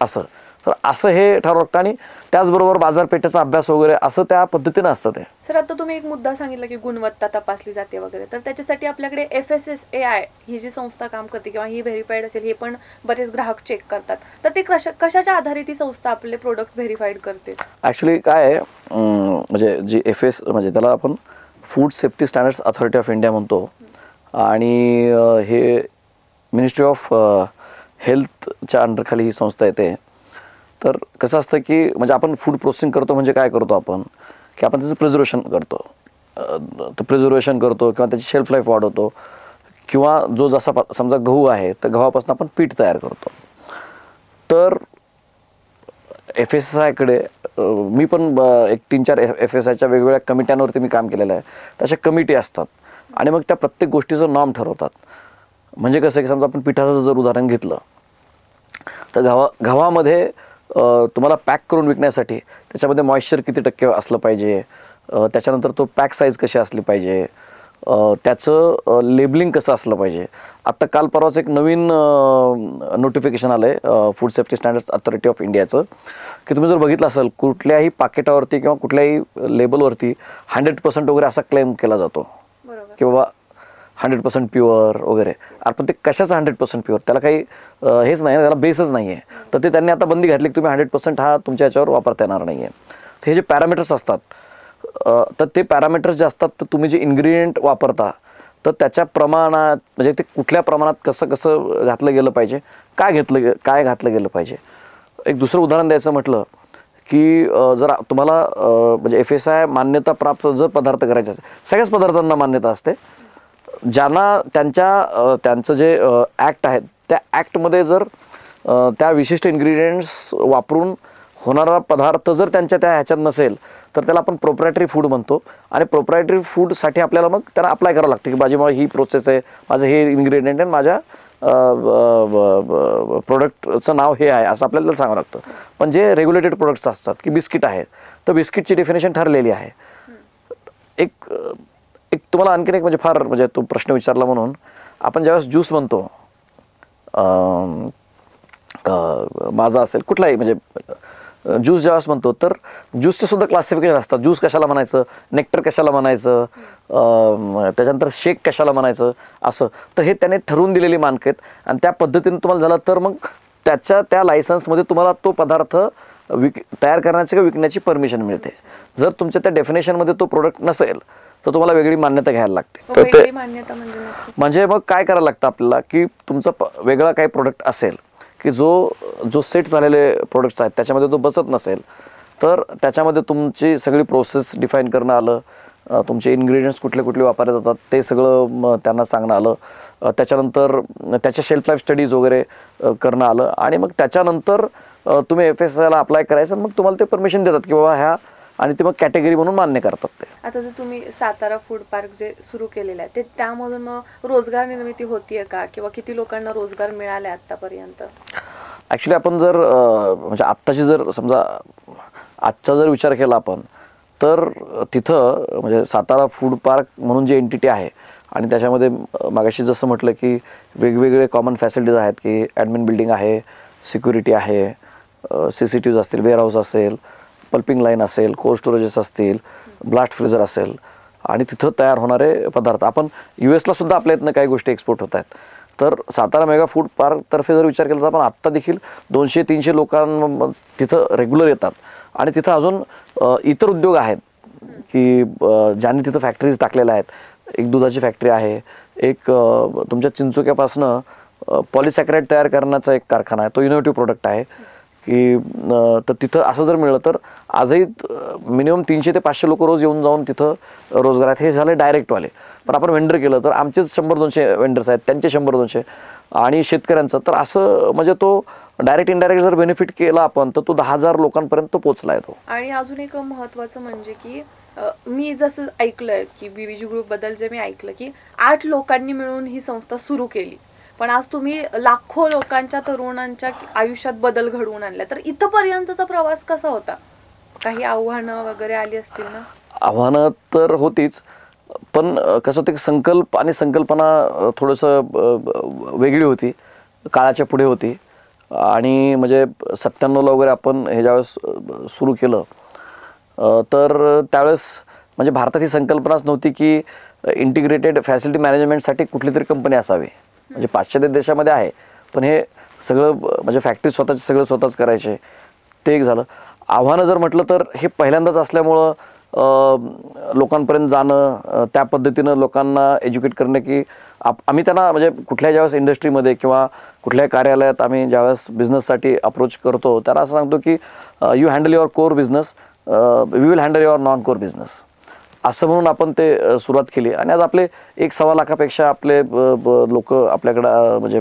Speaker 2: असं. तर असं हे ठरवलं लागतं आणि त्याचबरोबर बाजारपेठेचा अभ्यास वगैरे असं त्या पद्धतीनं असतं ते.
Speaker 1: सर आता तुम्ही एक मुद्दा सांगितला की गुणवत्ता तपासली जाते वगैरे, तर त्याच्यासाठी आपल्याकडे FSSAI ही जी संस्था काम करते किंवा ही व्हेरीफाईड असेल, हे पण बरेच ग्राहक चेक करतात, तर ते कशाच्या आधारित ही संस्था आपले प्रोडक्ट व्हेरीफाईड करते?
Speaker 2: ॲक्च्युली काय आहे म्हणजे जी म्हणजे त्याला आपण food safety standards authority of India म्हणतो आणि हे मिनिस्ट्री ऑफ हेल्थच्या अंडरखाली ही संस्था येते. तर कसं असतं की म्हणजे आपण फूड प्रोसेसिंग करतो म्हणजे काय करतो आपण की आपण त्याचं प्रिझर्वेशन करतो, किंवा त्याची शेल्फ लाईफ वाढवतो किंवा जो जसा समजा गहू आहे तर गव्हापासून आपण पीठ तयार करतो. तर FSSAIकडे मी पण एक 3-4 FSSAIच्या वेगवेगळ्या कमिट्यांवरती मी काम केलेलं आहे. तशा कमिटी असतात आणि मग त्या प्रत्येक गोष्टीचं नॉर्म ठरवतात. म्हणजे कसं की समजा आपण पिठाचं जर उदाहरण घेतलं तर गव्हामध्ये तुम्हाला पॅक करून विकण्यासाठी त्याच्यामध्ये मॉइश्चर किती टक्के असलं पाहिजे, त्याच्यानंतर तो पॅक साईज कशी असली पाहिजे, त्याचं लेबलिंग कसं असलं पाहिजे. आत्ता काल परवाच एक नवीन नोटिफिकेशन आलं आहे food safety standards authority of इंडियाचं, की तुम्ही जर बघितलं असेल कुठल्याही पाकिटावरती किंवा कुठल्याही लेबलवरती 100% वगैरे असा क्लेम केला जातो की बाबा 100% प्युअर वगैरे. पण ते कशाचं 100% प्युअर, त्याला काही हेच नाही ना, त्याला बेसच नाही आहे. तर ते त्यांनी आता बंदी घातली की तुम्ही 100% हा तुमच्या याच्यावर वापरता येणार नाही आहे. तर हे जे पॅरामीटर्स असतात तर ते पॅरामीटर्स जे असतात तर तुम्ही जे इन्ग्रेडियंट वापरता तर त्याच्या प्रमाणात म्हणजे ते कुठल्या प्रमाणात कसं घातलं गेलं पाहिजे, काय घातलं गेलं पाहिजे. एक दुसरं उदाहरण द्यायचं म्हटलं की जर तुम्हाला म्हणजे FSSAI मान्यता प्राप्त जर पदार्थ करायचे असेल, सगळ्याच पदार्थांना मान्यता असते, ज्यांना त्यांचं जे ॲक्ट आहे त्या ॲक्टमध्ये जर त्या विशिष्ट इन्ग्रेडियंट्स वापरून होणारा पदार्थ जर त्यांच्या त्या ह्याच्यात नसेल तर त्याला आपण प्रोप्रायटरी फूड म्हणतो. आणि प्रोप्रायटरी फूडसाठी आपल्याला मग त्याला अप्लाय करावं लागतं की माझी मग ही प्रोसेस आहे, माझं हे इन्ग्रेडियंट आहे, माझ्या प्रोडक्टचं नाव हे आहे असं आपल्याला सांगावं लागतं. पण जे रेग्युलेटेड प्रोडक्ट्स असतात की बिस्किट आहेत तर बिस्किटची डेफिनेशन ठरलेली आहे. एक तुम्हाला आणखीन एक म्हणजे फार म्हणजे तो प्रश्न विचारला म्हणून, आपण ज्यावेळेस ज्यूस म्हणतो माझा असेल कुठलाही म्हणजे ज्यूस ज्यावेळेस म्हणतो तर ज्यूसचे सुद्धा क्लासिफिकेशन असतात. ज्यूस कशाला म्हणायचं, नेक्टर कशाला म्हणायचं, त्याच्यानंतर शेक कशाला म्हणायचं असं. तर हे त्याने ठरवून दिलेली मानक आहेत आणि त्या पद्धतीने तुम्हाला झालं तर मग त्या लायसन्समध्ये तुम्हाला तो पदार्थ तयार करण्याची किंवा विकण्याची परमिशन मिळते. जर तुमच्या त्या डेफिनेशनमध्ये तो प्रोडक्ट नसेल तर तुम्हाला वेगळी मान्यता घ्यायला लागते. तर ते म्हणजे मग काय करायला लागतं आपल्याला की तुमचा वेगळा काही प्रोडक्ट असेल की जो जो सेट झालेले प्रोडक्ट्स आहेत त्याच्यामध्ये तो बसत नसेल तर त्याच्यामध्ये तुमची सगळी प्रोसेस डिफाईन करणं आलं, तुमचे इन्ग्रेडियंट्स कुठले कुठले वापरले जातात ते सगळं त्यांना सांगणं आलं, त्याच्यानंतर त्याच्या शेल्फ लाईफ स्टडीज वगैरे करणं आलं आणि मग त्याच्यानंतर तुम्ही FSSAIला अप्लाय करायचं आणि मग तुम्हाला ते परमिशन देतात की बाबा ह्या, आणि ते मग कॅटेगरी म्हणून मान्य करतात ते.
Speaker 1: आता जर तुम्ही सातारा फूड पार्क जे सुरू केलेलं आहे ते त्यामधून मग रोजगार निर्मिती होतीये का, किंवा किती लोकांना रोजगार मिळाले आतापर्यंत?
Speaker 2: ॲक्च्युली आपण जर म्हणजे आत्ताची जर समजा आजचा जर विचार केला आपण तर तिथं म्हणजे सातारा फूड पार्क म्हणून जी एंटिटी आहे आणि त्याच्यामध्ये मागाशी जसं म्हटलं की वेगवेगळे कॉमन फॅसिलिटीज आहेत की ॲडमिन बिल्डिंग आहे, सिक्युरिटी आहे, CCTVs असतील, वेअरहाऊस असेल, पल्पिंग लाईन असेल, कोल्ड स्टोरेजेस असतील, ब्लास्ट फ्रीजर असेल आणि तिथं तयार होणारे पदार्थ. आपण US ला सुद्धा आपल्या इथनं काही गोष्टी एक्सपोर्ट होत आहेत. तर सातारा मेगा फूड पार्कतर्फे जर विचार केला तर आपण आत्ता देखील 200-300 लोकांना तिथं रेग्युलर येतात आणि तिथं अजून इतर उद्योग आहेत की ज्यांनी तिथं फॅक्टरीज टाकलेल्या आहेत. एक दुधाची फॅक्टरी आहे, एक तुमच्या चिंचोक्यापासनं पॉलिसॅकराईड तयार करण्याचा एक कारखाना आहे, तो इनोव्हेटिव्ह प्रोडक्ट आहे की तर तिथं असं जर मिळलं तर आजही मिनिमम 300 ते 500 लोक रोज येऊन जाऊन तिथं रोजगार आहेत. हे झाले डायरेक्टवाले. पण आपण वेंडर केलं तर आमचेच 100-200 वेंडर्स आहेत, त्यांचे 100-200 आणि शेतकऱ्यांचं, तर असं म्हणजे तो डायरेक्ट इनडायरेक्ट जर बेनिफिट केला आपण तर तो 10,000 लोकांपर्यंत तो पोहोचला आहे तो.
Speaker 1: आणि अजून एक महत्त्वाचं म्हणजे की मी जसं ऐकलंय की BVG ग्रुप बद्दल जे मी ऐकलं की 8 लोकांनी मिळून ही संस्था सुरू केली, पण आज तुम्ही लाखो लोकांच्या तरुणांच्या आयुष्यात बदल घडवून आणला. तर इथपर्यंतचा प्रवास कसा होता? काही आव्हानं वगैरे आली असतील ना?
Speaker 2: आव्हानं तर होतीच, पण कसं होतं की संकल्प आणि संकल्पना थोडंसं वेगळी होती, काळाच्या पुढे होती. आणि म्हणजे 97ला वगैरे आपण हे ज्यावेळेस सुरू केलं तर त्यावेळेस म्हणजे भारतात ही संकल्पनाच नव्हती की इंटिग्रेटेड फॅसिलिटी मॅनेजमेंटसाठी कुठली तरी कंपनी असावी. म्हणजे पाश्चात्य देशामध्ये आहे, पण हे सगळं म्हणजे फॅक्टरी स्वतःचे सगळं स्वतःच करायचे, ते एक झालं. आव्हानं जर म्हटलं तर हे पहिल्यांदाच असल्यामुळं लोकांपर्यंत जाणं, त्या पद्धतीनं लोकांना एज्युकेट करणं की आम्ही त्यांना म्हणजे कुठल्या ज्यावेळेस इंडस्ट्रीमध्ये किंवा कुठल्याही कार्यालयात आम्ही ज्यावेळेस बिझनेससाठी अप्रोच करतो त्यांना असं सांगतो की you handle your core business, we will handle your non core business, असं म्हणून आपण ते सुरुवात केली. आणि आज आपले 1-1.25 लाखापेक्षा आपले लोक आपल्याकडं म्हणजे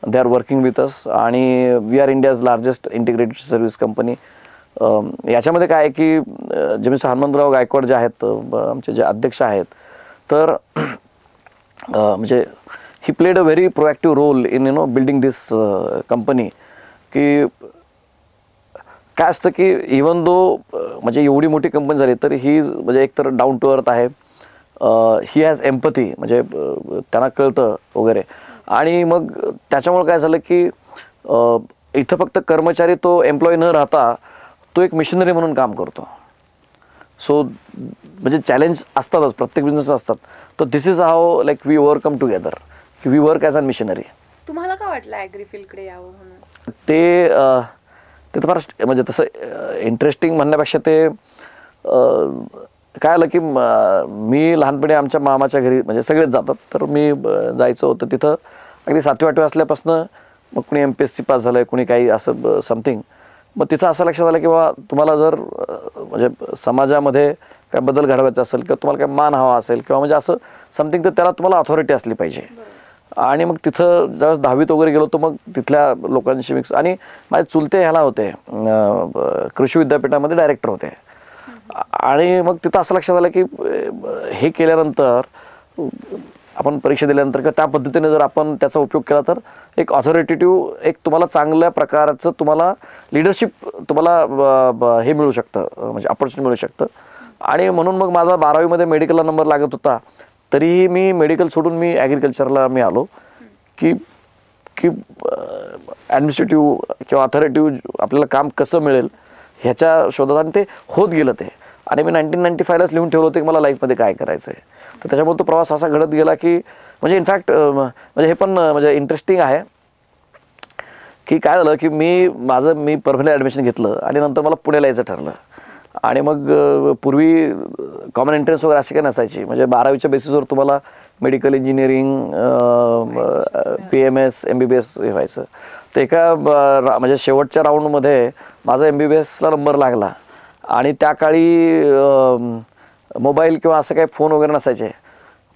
Speaker 2: they are working with us आणि we are India's largest integrated service company. याच्यामध्ये काय आहे की जे मिस्टर हनुमंतराव गायकवाड जे आहेत आमचे जे अध्यक्ष आहेत, तर म्हणजे he played a very proactive role in building this company. की काय असतं की इवन दो म्हणजे एवढी मोठी कंपनी झाली तर ही म्हणजे एकतर डाऊन टू अर्थ आहे, ही हॅज एम्पथी, म्हणजे त्यांना कळतं वगैरे. आणि मग त्याच्यामुळे काय झालं की इथं फक्त कर्मचारी तो एम्प्लॉई न राहता तो एक मिशनरी म्हणून काम करतो. सो म्हणजे चॅलेंज असतातच, प्रत्येक बिझनेस असतात. तर this is how like we overcome together, की we work as a missionary.
Speaker 1: तुम्हाला काय वाटलं ॲग्री फील्डकडे यावं म्हणून?
Speaker 2: ते तर फार म्हणजे तसं इंटरेस्टिंग म्हणण्यापेक्षा ते काय आलं की मी लहानपणी आमच्या मामाच्या घरी म्हणजे सगळेच जातात, तर मी जायचं होतं तिथं. अगदी 7वी-8वी असल्यापासनं मग कुणी MPSC पास झालं आहे, कुणी काही असं समथिंग. मग तिथं असं लक्षात आलं की बाबा तुम्हाला जर म्हणजे समाजामध्ये काय बदल घडवायचा असेल किंवा तुम्हाला काय मान हवा असेल किंवा म्हणजे असं समथिंग, तर त्याला तुम्हाला ऑथॉरिटी असली पाहिजे. आणि मग तिथं ज्यावेळेस 10वीत वगैरे गेलो तर मग तिथल्या लोकांशी मिक्स. आणि माझे चुलते ह्याला होते कृषी विद्यापीठामध्ये डायरेक्टर होते. आणि मग तिथं असं लक्षात आलं की हे केल्यानंतर आपण परीक्षा दिल्यानंतर किंवा त्या पद्धतीने जर आपण त्याचा उपयोग केला तर एक ऑथॉरिटेटिव्ह एक तुम्हाला चांगल्या प्रकारचं तुम्हाला लिडरशिप तुम्हाला हे मिळू शकतं, म्हणजे अपॉर्च्युनिटी मिळू शकतं. आणि म्हणून मग माझा 12वीमध्ये मेडिकलला नंबर लागत होता, तरीही मी मेडिकल सोडून मी ॲग्रिकल्चरला मी आलो की की ॲडमिनिस्ट्रेटिव्ह किंवा ऑथॉरिटिव्ह आपल्याला काम कसं मिळेल ह्याच्या शोधात. आणि ते होत गेलं ते. आणि मी 1995लाच लिहून ठेवलं होतं की मला लाईफमध्ये काय करायचं आहे. तर त्याच्यामुळे तो प्रवास असा घडत गेला की म्हणजे इनफॅक्ट म्हणजे हे पण म्हणजे इंटरेस्टिंग आहे की काय झालं की मी परभणीला ॲडमिशन घेतलं आणि नंतर मला पुण्याला यायचं ठरलं. आणि मग पूर्वी कॉमन एंट्रन्स वगैरे असे काही नसायची, म्हणजे 12वीच्या बेसिसवर तुम्हाला मेडिकल इंजिनिअरिंग, PMS, MBBS हे व्हायचं. तर एका म्हणजे शेवटच्या राऊंडमध्ये माझा MBBSला नंबर लागला आणि त्या काळी मोबाईल किंवा असं काही फोन वगैरे नसायचे.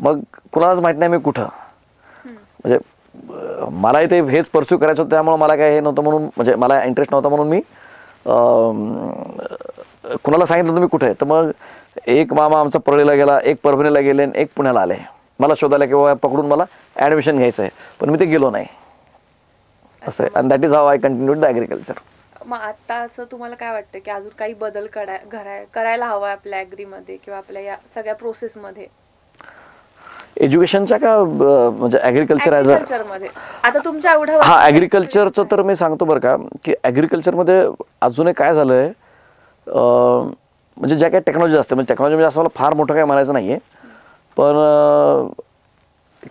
Speaker 2: मग कुणालाच माहीत नाही मी कुठं, म्हणजे मलाही ते हेच परस्यू करायचं होतं, त्यामुळे मला काय हे नव्हतं म्हणून, म्हणजे मला इंटरेस्ट नव्हता म्हणून मी कुणाला सांगितलं होतं मी कुठे आहे. तर मग एक मामा आमचा परळीला गेला, एक परभणीला गेले आणि एक पुण्याला आले मला शोधायला किंवा पकडून मला ॲडमिशन घ्यायचं आहे, पण मी ते गेलो नाही असं आहे. And that is how I continued the agriculture.
Speaker 1: मग आता असं तुम्हाला काय वाटतं की अजून काही बदल करायला हवा आपल्या ॲग्रीमध्ये किंवा आपल्या या सगळ्या प्रोसेसमध्ये?
Speaker 2: एज्युकेशनच्या का म्हणजे ॲग्रिकल्चर ॲज
Speaker 1: मध्ये आता तुमच्या एवढं
Speaker 2: हा ॲग्रिकल्चरचं तर मी सांगतो बरं का, की ॲग्रिकल्चरमध्ये अजूनही काय झालं आहे, म्हणजे ज्या काही टेक्नॉलॉजी असते, म्हणजे टेक्नॉलॉजी म्हणजे असं मला फार मोठं काय म्हणायचं नाही आहे, पण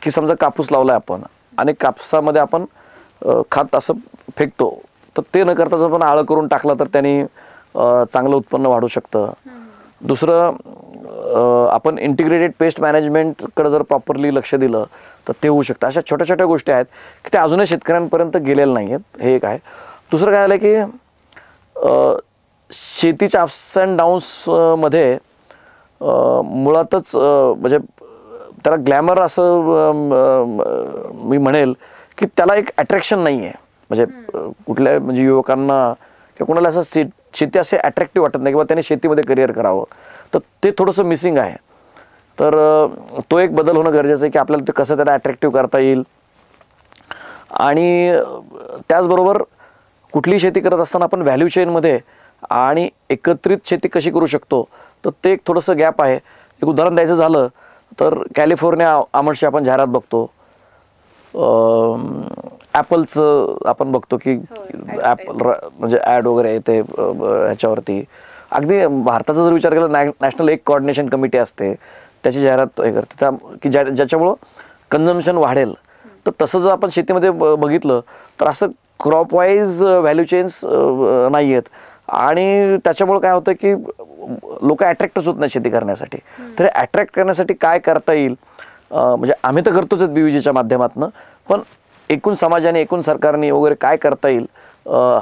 Speaker 2: की समजा कापूस लावला आहे आपण आणि कापसामध्ये आपण खत असं फेकतो, तर ते न करता जर आपण आळं करून टाकलं तर त्यांनी चांगलं उत्पन्न वाढू शकतं. दुसरं, आपण इंटिग्रेटेड पेस्ट मॅनेजमेंटकडे जर प्रॉपरली लक्ष दिलं तर ते होऊ शकतं. अशा छोट्या छोट्या गोष्टी आहेत की त्या अजूनही शेतकऱ्यांपर्यंत गेलेल्या नाही आहेत, हे एक आहे. दुसरं काय झालं की शेतीच्या अप्स अँड डाऊन्समध्ये मुळातच म्हणजे त्याला ग्लॅमर असं मी म्हणेल की त्याला एक अट्रॅक्शन नाही आहे, म्हणजे कुठल्या म्हणजे युवकांना किंवा कोणाला असं शेती असे अट्रॅक्टिव्ह वाटत नाही किंवा त्यांनी शेतीमध्ये करिअर करावं, तर ते थोडंसं मिसिंग आहे. तर तो एक बदल होणं गरजेचं आहे की आपल्याला ते कसं त्याला अट्रॅक्टिव्ह करता येईल. आणि त्याचबरोबर कुठलीही शेती करत असताना आपण व्हॅल्यू चेनमध्ये आणि एकत्रित शेती कशी करू शकतो, तर ते एक थोडंसं गॅप आहे. एक उदाहरण द्यायचं झालं तर कॅलिफोर्निया आमर्सची आपण जाहिरात बघतो, ॲपलचं आपण बघतो की ॲपल म्हणजे ॲड वगैरे येते ह्याच्यावरती. अगदी भारताचा जर विचार केला, नॅशनल एक कोऑर्डिनेशन कमिटी असते, त्याची जाहिरात हे करते त्या की ज्याच्यामुळं कन्झम्पशन वाढेल. तर तसं जर आपण शेतीमध्ये बघितलं तर असं क्रॉप वाईज व्हॅल्यू चेन्स नाही आहेत आणि त्याच्यामुळं काय होतं की लोक अट्रॅक्टच होत नाही शेती करण्यासाठी. तर हे अट्रॅक्ट करण्यासाठी काय करता येईल, म्हणजे आम्ही तर करतोच BVGच्या माध्यमातून, पण एकूण समाजाने एकूण सरकारने वगैरे काय करता येईल,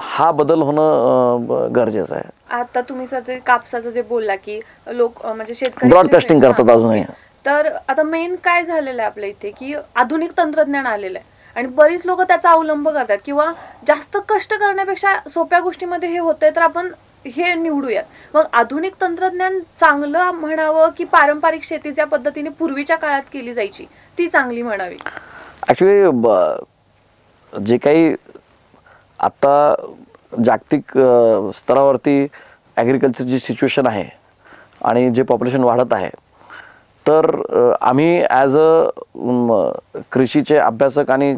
Speaker 2: हा बदल होणं गरजेचं आहे.
Speaker 1: आता तुम्ही सर ते कापसाचं जे बोलला की लोक म्हणजे शेतकरी
Speaker 2: ब्रॉडकास्टिंग करतात अजूनही.
Speaker 1: तर आता मेन काय झालेलं आहे आपल्या इथे की आधुनिक तंत्रज्ञान आलेलं आहे आणि बरीच लोक त्याचा अवलंब करतात किंवा जास्त कष्ट करण्यापेक्षा सोप्या गोष्टीमध्ये हे होतंय तर आपण हे निवडूयात. मग आधुनिक तंत्रज्ञान चांगलं म्हणावं की पारंपरिक शेती ज्या पद्धतीने पूर्वीच्या काळात केली जायची ती चांगली म्हणावी?
Speaker 2: ॲक्च्युली जे काही आता जागतिक स्तरावरती ॲग्रिकल्चरची सिच्युएशन आहे आणि जे पॉप्युलेशन वाढत आहे, तर आम्ही ॲज कृषीचे अभ्यासक आणि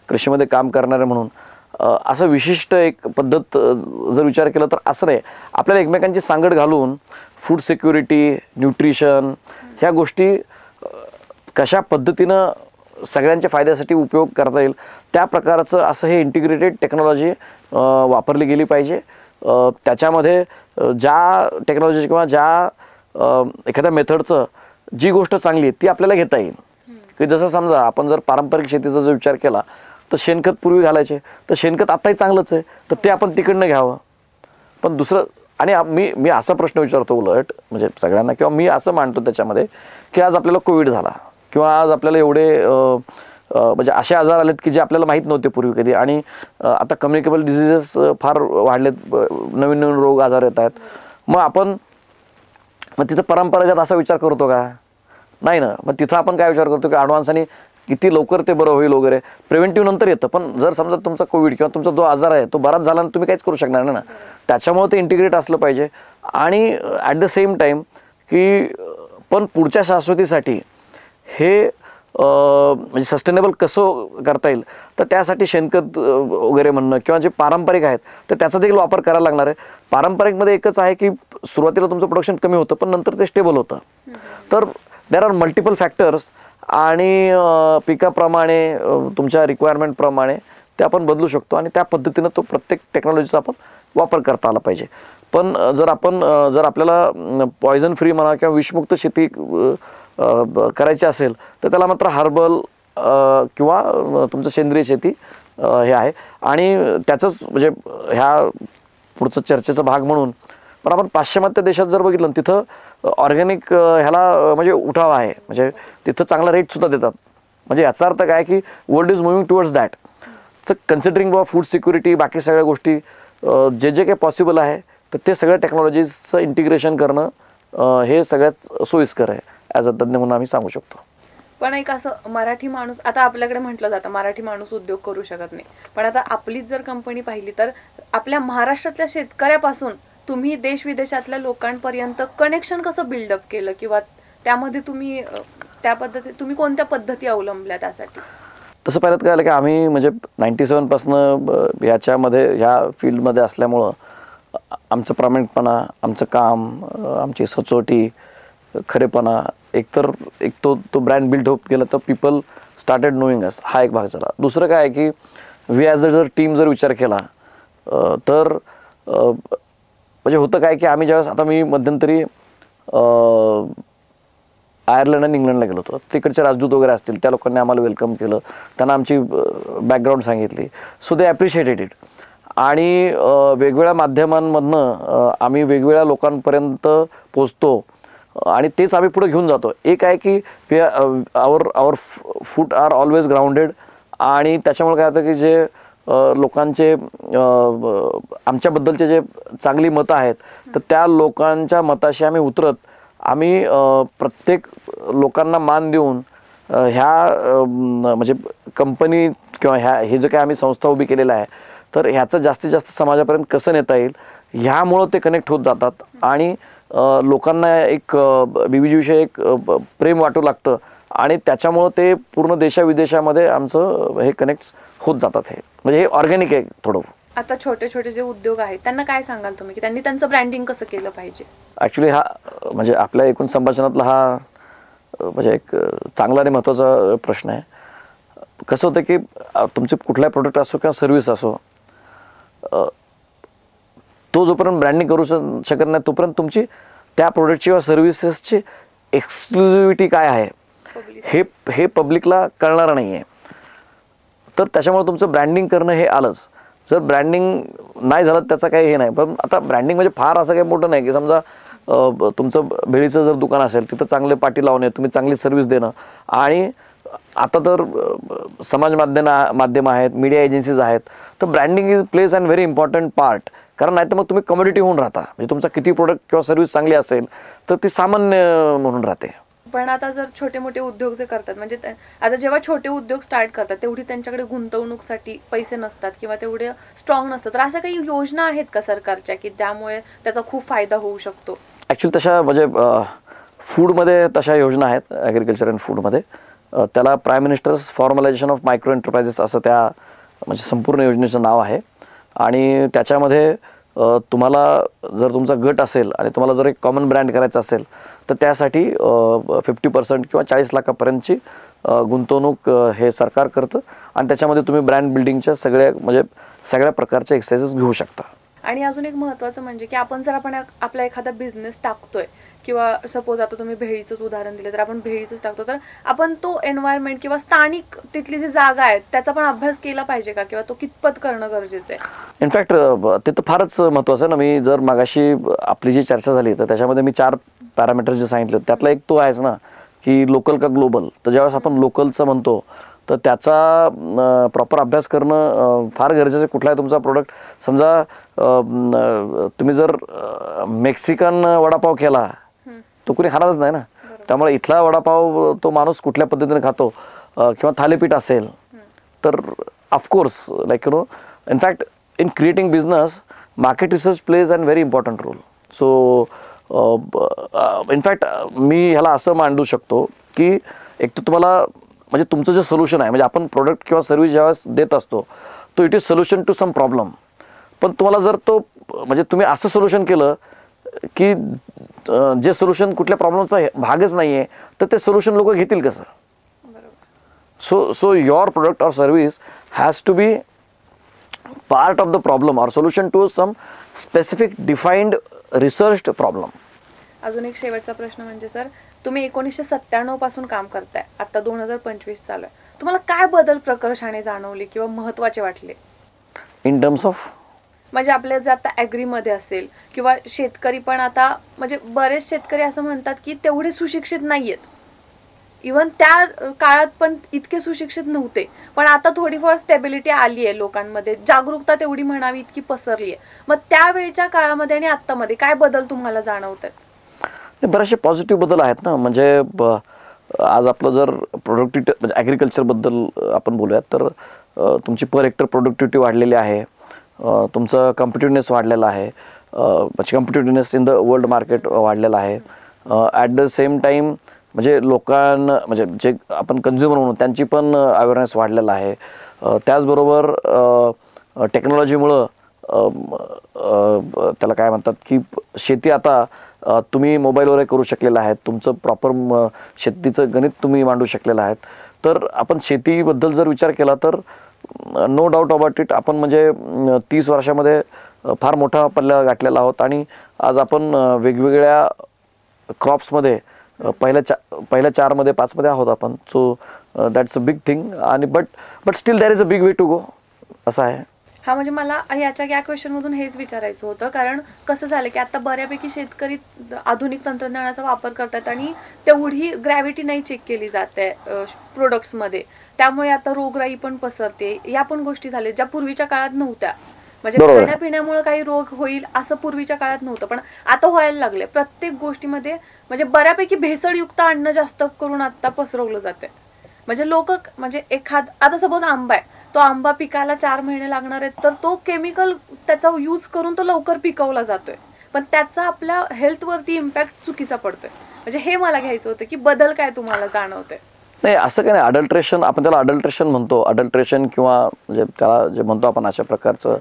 Speaker 2: कृषीमध्ये काम करणारे म्हणून असं विशिष्ट एक पद्धत जर विचार केला तर असं नाही. आपल्याला एकमेकांची सांगड घालून फूड सिक्युरिटी, न्यूट्रिशन ह्या गोष्टी कशा पद्धतीनं सगळ्यांच्या फायद्यासाठी उपयोग करता येईल त्या प्रकारचं असं हे इंटिग्रेटेड टेक्नॉलॉजी वापरली गेली पाहिजे. त्याच्यामध्ये ज्या टेक्नॉलॉजी किंवा ज्या एखाद्या मेथडचं जी गोष्ट चांगली आहे ती आपल्याला घेता येईल. की जसं समजा आपण जर पारंपरिक शेतीचा जो विचार केला तर शेणखत पूर्वी घालायचे, तर शेणखत आत्ताही चांगलंच आहे, तर ते आपण तिकडनं घ्यावं. पण दुसरं, आणि मी असा प्रश्न विचारतो उलट म्हणजे सगळ्यांना, किंवा मी असं मांडतो त्याच्यामध्ये की आज आपल्याला कोविड झाला किंवा आज आपल्याला एवढे म्हणजे असे आजार आलेत की जे आपल्याला माहीत नव्हते पूर्वी कधी, आणि आता कम्युनिकेबल डिझिजेस फार वाढलेत, नवीन नवीन रोग आजार येत आहेत. मग तिथं परंपरागत असा विचार करतो का? नाही ना. मग तिथं आपण काय विचार करतो की ॲडव्हान्स आणि किती लवकर ते बरं होईल वगैरे, प्रिव्हेंटिव्ह नंतर येतं. पण जर समजा तुमचा कोविड किंवा तुमचा जो आजार आहे तो बराच झाला आणि तुम्ही काहीच करू शकणार नाही ना. त्याच्यामुळे ते इंटिग्रेट असलं पाहिजे. आणि ॲट द सेम टाईम की पण पुढच्या शाश्वतीसाठी हे म्हणजे सस्टेनेबल कसं करता येईल, तर त्यासाठी शेणखत वगैरे म्हणणं किंवा जे पारंपरिक आहेत तर त्याचा देखील वापर करायला लागणार आहे. पारंपरिकमध्ये एकच आहे की सुरुवातीला तुमचं प्रोडक्शन कमी होतं पण नंतर ते स्टेबल होतं. तर देर आर मल्टिपल फॅक्टर्स आणि पिकाप्रमाणे तुमच्या रिक्वायरमेंटप्रमाणे ते आपण बदलू शकतो आणि त्या पद्धतीनं तो प्रत्येक टेक्नॉलॉजीचा आपण वापर करता आला पाहिजे. पण जर आपल्याला पॉयझन फ्री म्हणा किंवा विषमुक्त शेती करायची असेल तर त्याला मात्र हर्बल किंवा तुमचं सेंद्रिय शेती हे आहे. आणि त्याचंच म्हणजे ह्या पुढचं चर्चेचा भाग म्हणून पण आपण पाश्चिमात्य देशात जर बघितलं तिथं ऑर्गॅनिक ह्याला म्हणजे उठाव आहे, म्हणजे तिथं चांगला रेटसुद्धा देतात. म्हणजे याचा अर्थ काय की world is moving towards that. तर कन्सिडरिंग फूड सिक्युरिटी बाकी सगळ्या गोष्टी जे काही पॉसिबल आहे तर ते सगळ्या टेक्नॉलॉजीजचं इंटिग्रेशन करणं हे सगळ्यात सोयीस्कर आहे ॲज अ तज्ज्ञ म्हणून आम्ही सांगू शकतो.
Speaker 1: पण एक असं मराठी माणूस, आता आपल्याकडे म्हटलं जातं मराठी माणूस उद्योग करू शकत नाही, पण आता आपलीच जर कंपनी पाहिली तर आपल्या महाराष्ट्रातल्या शेतकऱ्यापासून तुम्ही देश विदेशातल्या लोकांपर्यंत कनेक्शन कसं बिल्डअप केलं, किंवा त्यामध्ये तुम्ही कोणत्या पद्धती अवलंबल्या त्यासाठी?
Speaker 2: तसं पाहिलं काय झालं की आम्ही म्हणजे 97 पासनं ह्याच्यामध्ये ह्या फील्डमध्ये असल्यामुळं आमचं प्रामाणिकपणा, आमचं काम, आमची सचोटी, खरेपणा, एक तो ब्रँड बिल्ड होत गेला तर पीपल स्टार्टेड नोईंग अस, हा एक भाग झाला. दुसरं काय आहे की वी ॲज अ जर टीम जर विचार केला तर म्हणजे होतं काय की आम्ही ज्यावेळेस, आता मी मध्यंतरी आयर्लंड आणि इंग्लंडला गेलो होतो, तिकडचे राजदूत वगैरे असतील त्या लोकांनी आम्हाला वेलकम केलं, त्यांना आमची बॅकग्राऊंड सांगितली, सो दे ॲप्रिशिएटेड इट. आणि वेगवेगळ्या माध्यमांमधनं आम्ही वेगवेगळ्या लोकांपर्यंत पोचतो आणि तेच आम्ही पुढे घेऊन जातो. एक आहे की आवर फूट आर ऑलवेज ग्राउंडेड, आणि त्याच्यामुळे काय होतं की जे लोकांचे आमच्याबद्दलचे जे चांगली मतं आहेत तर त्या लोकांच्या मताशी आम्ही उतरत आम्ही प्रत्येक लोकांना मान देऊन ह्या म्हणजे कंपनी किंवा हे जे काही आम्ही संस्था उभी केलेलं आहे तर ह्याचं जास्तीत जास्त समाजापर्यंत कसं नेता येईल ह्यामुळं ते कनेक्ट होत जातात आणि लोकांना एक बीबीजीविषयी एक प्रेम वाटू लागतं आणि त्याच्यामुळं ते पूर्ण देशाविदेशामध्ये आमचं हे कनेक्ट होत जातात. हे म्हणजे हे ऑर्गॅनिक आहे थोडं.
Speaker 1: आता छोटे छोटे जे उद्योग आहेत त्यांना काय सांगाल तुम्ही की त्यांनी त्यांचं ब्रँडिंग कसं केलं पाहिजे?
Speaker 2: ॲक्च्युली हा म्हणजे आपल्या एकूण संभाषणातला हा म्हणजे एक चांगला आणि महत्त्वाचा प्रश्न आहे. कसं होतं की तुमचे कुठलाही प्रोडक्ट असो किंवा सर्व्हिस असो, तो जोपर्यंत ब्रँडिंग करू शकत नाही तोपर्यंत तुमची त्या प्रोडक्टची किंवा सर्व्हिसेसची एक्सक्लुझिव्हिटी काय आहे हे पब्लिकला कळणार नाही आहे. तर त्याच्यामुळे तुमचं ब्रँडिंग करणं हे आलंच. जर ब्रँडिंग नाही झालं त्याचं काही हे नाही. पण आता ब्रँडिंग म्हणजे फार असं काही मोठं नाही की समजा तुमचं भेळीचं जर दुकान असेल तिथं चांगले पाटी लावणे, तुम्ही चांगली सर्व्हिस देणं, आणि आता तर समाज माध्यम आहेत, मीडिया एजन्सीज आहेत, तर branding is plays and very important part. कारण नाही तर मग तुम्ही कमोडिटी होऊन राहता. म्हणजे तुमचा किती प्रोडक्ट किंवा सर्व्हिस चांगली असेल तर ती सामान्य म्हणून राहते.
Speaker 1: पण आता जर छोटे मोठे उद्योग जे करतात, म्हणजे आता जेव्हा छोटे उद्योग स्टार्ट करतात तेवढी त्यांच्याकडे गुंतवणूकसाठी पैसे नसतात किंवा तेवढे स्ट्रॉंग नसतात, तर अशा काही योजना आहेत का सरकारच्या की त्यामुळे त्याचा खूप फायदा होऊ शकतो?
Speaker 2: ॲक्च्युली तशा म्हणजे फूडमध्ये तशा योजना आहेत, ॲग्रिकल्चर अँड फूडमध्ये. त्याला prime ministers formalisation of micro enterprises असं त्या म्हणजे संपूर्ण योजनेचं नाव आहे. आणि त्याच्यामध्ये तुम्हाला जर तुमचा गट असेल आणि तुम्हाला जर एक कॉमन ब्रँड करायचा असेल तर त्यासाठी 50% किंवा 40 लाखापर्यंतची गुंतवणूक हे सरकार करतं आणि त्याच्यामध्ये तुम्ही ब्रँड बिल्डिंगच्या सगळ्या प्रकारच्या एक्सरसाइजेस घेऊ शकता.
Speaker 1: आणि अजून एक महत्त्वाचं म्हणजे की आपण आपला एखादा बिझनेस टाकतोय किंवा सपोज आता तुम्ही भेळीचंच उदाहरण दिलं तर आपण भेळीचंच टाकतो, तर आपण तो एन्व्हायरमेंट किंवा स्थानिक तिथली जी जागा आहे त्याचा पण अभ्यास केला पाहिजे का, किंवा तो कितपत करणं गरजेचं आहे?
Speaker 2: इनफॅक्ट ते तर फारच महत्त्वाचं आहे ना. मी जर मागाशी आपली जी चर्चा झाली तर त्याच्यामध्ये मी 4 पॅरामीटर्स जे सांगितले त्यातला एक तो आहेच ना की लोकल का ग्लोबल. तर ज्यावेळेस आपण लोकलचं म्हणतो तर त्याचा प्रॉपर अभ्यास करणं फार गरजेचं आहे. कुठलाही तुमचा प्रोडक्ट, समजा तुम्ही जर मेक्सिकन वडापाव केला तो कुणी खाणारच नाही ना. त्यामुळे इथला वडापाव तो माणूस कुठल्या पद्धतीने खातो किंवा थालीपीठ असेल तर of course like in fact in creating business market research plays an very important role. So in fact मी ह्याला असं मांडू शकतो की एक तर तुम्हाला म्हणजे तुमचं जे सोल्युशन आहे, म्हणजे आपण प्रोडक्ट किंवा सर्व्हिस ज्यावेळेस देत असतो तो it is solution to some problem. पण तुम्हाला जर तो म्हणजे तुम्ही असं सोल्युशन केलं की जे सोल्युशन कुठल्या प्रॉब्लेमचा भागच नाही आहे तर ते सोल्युशन लोक घेतील कसं? So your product or service has to be part of the problem or solution to some specific defined researched problem.
Speaker 1: अजून एक शेवटचा प्रश्न म्हणजे सर, तुम्ही 1997 पासून काम करताय, आता 2025 चालू आहे, तुम्हाला काय बदल प्रकर्षाने जाणवले किंवा महत्त्वाचे वाटले?
Speaker 2: In terms of
Speaker 1: म्हणजे आपल्या जे आता ॲग्रीमध्ये असेल किंवा शेतकरी पण आता म्हणजे बरेच शेतकरी असं म्हणतात की तेवढे सुशिक्षित नाहीयेत. इव्हन त्या काळात पण इतके सुशिक्षित नव्हते, पण आता थोडीफार स्टेबिलिटी आली आहे लोकांमध्ये, जागरूकता तेवढी म्हणावी इतकी पसरली आहे. मग त्यावेळच्या काळामध्ये आणि आत्तामध्ये काय बदल तुम्हाला जाणवतात?
Speaker 2: बरेचसे पॉझिटिव्ह बदल आहेत ना. म्हणजे आज आपलं जर प्रोडक्टिव्हिटी म्हणजे ॲग्रिकल्चरबद्दल आपण बोलूयात तर तुमची पर हेक्टर प्रोडक्टिव्हिटी वाढलेली आहे, तुमचं कॉम्पिटिटिव्हनेस वाढलेला आहे, कॉम्पिटिटिव्हनेस इन द वर्ल्ड मार्केट वाढलेलं आहे. ॲट द सेम टाईम म्हणजे लोकांना म्हणजे जे आपण कन्झ्युमर म्हणून त्यांची पण अवेअरनेस वाढलेला आहे. त्याचबरोबर टेक्नॉलॉजीमुळं त्याला काय म्हणतात की शेती आता तुम्ही मोबाईलवरही करू शकलेलं आहे, तुमचं प्रॉपर शेतीचं गणित तुम्ही मांडू शकलेलं आहेत. तर आपण शेतीबद्दल जर विचार केला तर नो डाऊट अबाउट इट आपण म्हणजे 30 वर्षामध्ये फार मोठा पल्ला गाठलेला आहोत. आणि आज आपण वेगवेगळ्या क्रॉप्समध्ये पहिल्या 4मध्ये 5मध्ये आहोत आपण. So that's a big thing. आणि but still there is a big way to go असं आहे.
Speaker 1: हा म्हणजे मला या क्वेश्चन मधून हेच विचारायचं होतं, कारण कसं झालं की आता बऱ्यापैकी शेतकरी आधुनिक तंत्रज्ञानाचा वापर करतात आणि तेवढी ग्रॅव्हिटी नाही चेक केली जाते प्रोडक्ट्समध्ये, त्यामुळे आता रोगराई पण पसरते. या पण गोष्टी झाल्या ज्या पूर्वीच्या काळात नव्हत्या. म्हणजे खाण्यापिण्यामुळे काही रोग होईल असं पूर्वीच्या काळात नव्हतं, पण आता व्हायला लागले. प्रत्येक गोष्टीमध्ये म्हणजे बऱ्यापैकी भेसळयुक्त अन्न जास्त करून आता पसरवलं जाते. म्हणजे लोक म्हणजे आता सपोज आंबा आहे, तो आंबा पिकायला 4 महिने लागणार आहेत, तर तो केमिकल त्याचा यूज करून तो लवकर पिकवला जातोय, पण त्याचा आपल्या हेल्थवरती इम्पॅक्ट चुकीचा पडतोय. म्हणजे हे मला घ्यायचं होतं की बदल काय तुम्हाला जाणवतोय?
Speaker 2: नाही असं काय नाही. अडल्ट्रेशन आपण त्याला अडल्ट्रेशन म्हणतो, अडल्ट्रेशन किंवा म्हणजे त्याला जे म्हणतो आपण अशा प्रकारचं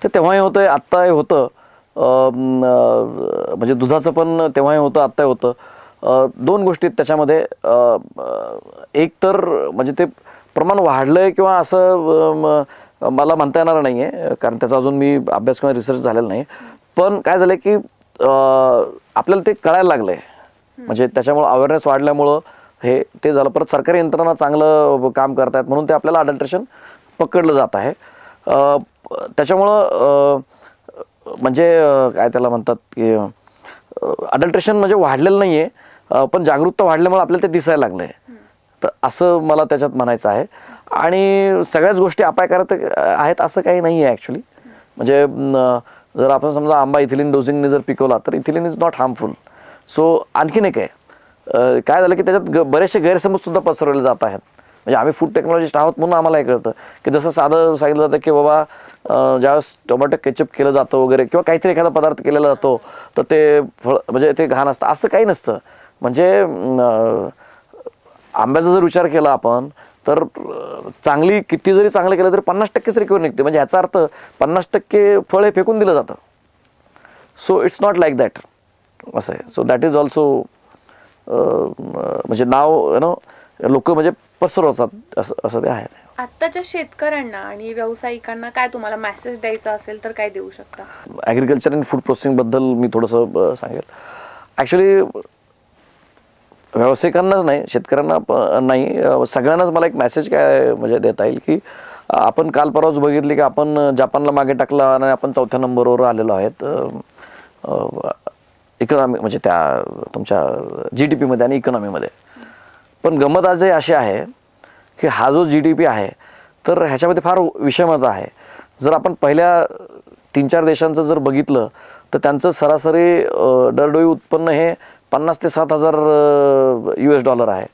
Speaker 2: ते तेव्हाही होतंय आत्ताही होतं. म्हणजे दुधाचं पण तेव्हाही होतं आत्ताही होतं. 2 गोष्टी त्याच्यामध्ये. एक तर म्हणजे ते प्रमाण वाढलंय किंवा असं मला म्हणता येणार नाही आहे, कारण त्याचा अजून मी अभ्यास किंवा रिसर्च झालेला नाही. पण काय झालं की आपल्याला ते कळायला लागलंय, म्हणजे त्याच्यामुळं अवेअरनेस वाढल्यामुळं ते झालं. परत सरकारी यंत्रणा चांगलं काम करतायत म्हणून ते आपल्याला अडल्ट्रेशन पकडलं जात आहे. त्याच्यामुळं म्हणजे काय त्याला म्हणतात की अडल्ट्रेशन म्हणजे वाढलेलं नाही आहे, पण जागरूकता वाढल्यामुळे आपल्याला ते दिसायला लागलं आहे. तर असं मला त्याच्यात म्हणायचं आहे. आणि सगळ्याच गोष्टी अपायकारक आहेत असं काही नाही आहे ॲक्च्युली. म्हणजे जर आपण समजा आंबा इथिलीन डोसिंगने जर पिकवला तर ethylene is not harmful. So आणखीन एक आहे, काय झालं की त्याच्यात बरेचसे गैरसमजसुद्धा पसरवले जात आहेत. म्हणजे आम्ही फूड टेक्नॉलॉजिस्ट आहोत म्हणून आम्हाला हे कळतं की जसं साधं सांगितलं जातं की बाबा ज्यावेळेस टोमॅटो केचप केलं जातं वगैरे किंवा काहीतरी एखादा पदार्थ केलेला जातो तर ते म्हणजे ते घाण असतं, असं काही नसतं. म्हणजे आंब्याचा जर विचार केला आपण तर किती जरी चांगलं केलं तरी 50% रिकवर निघते. म्हणजे ह्याचा अर्थ 50% फळ हे फेकून दिलं जातं. So it's not like that असं आहे. सो दॅट इज ऑल्सो म्हणजे नाव लोक म्हणजे पसरवतात असं ते आहे.
Speaker 1: आत्ताच्या शेतकऱ्यांना आणि व्यावसायिकांना काय तुम्हाला मेसेज द्यायचा असेल तर काय देऊ शकता?
Speaker 2: ॲग्रिकल्चर आणि फूड प्रोसेसिंग बद्दल मी थोडंसं सांगेल. ॲक्च्युली व्यावसायिकांनाच नाही, शेतकऱ्यांना नाही, सगळ्यांनाच मला एक मेसेज काय म्हणजे देता येईल की आपण काल परवाच बघितले की आपण जपानला मागे टाकला आणि आपण 4थ्या नंबरवर आलेलो आहेत इकॉनॉमी म्हणजे त्या तुमच्या GDP आणि इकॉनॉमीमध्ये. पण गंमत आज अशी आहे की हा जो GDP आहे तर ह्याच्यामध्ये फार विषमता आहे. जर आपण पहिल्या 3-4 देशांचं जर बघितलं तर त्यांचं सरासरी दरडोई उत्पन्न हे 50 ते 7 हजार $US आहे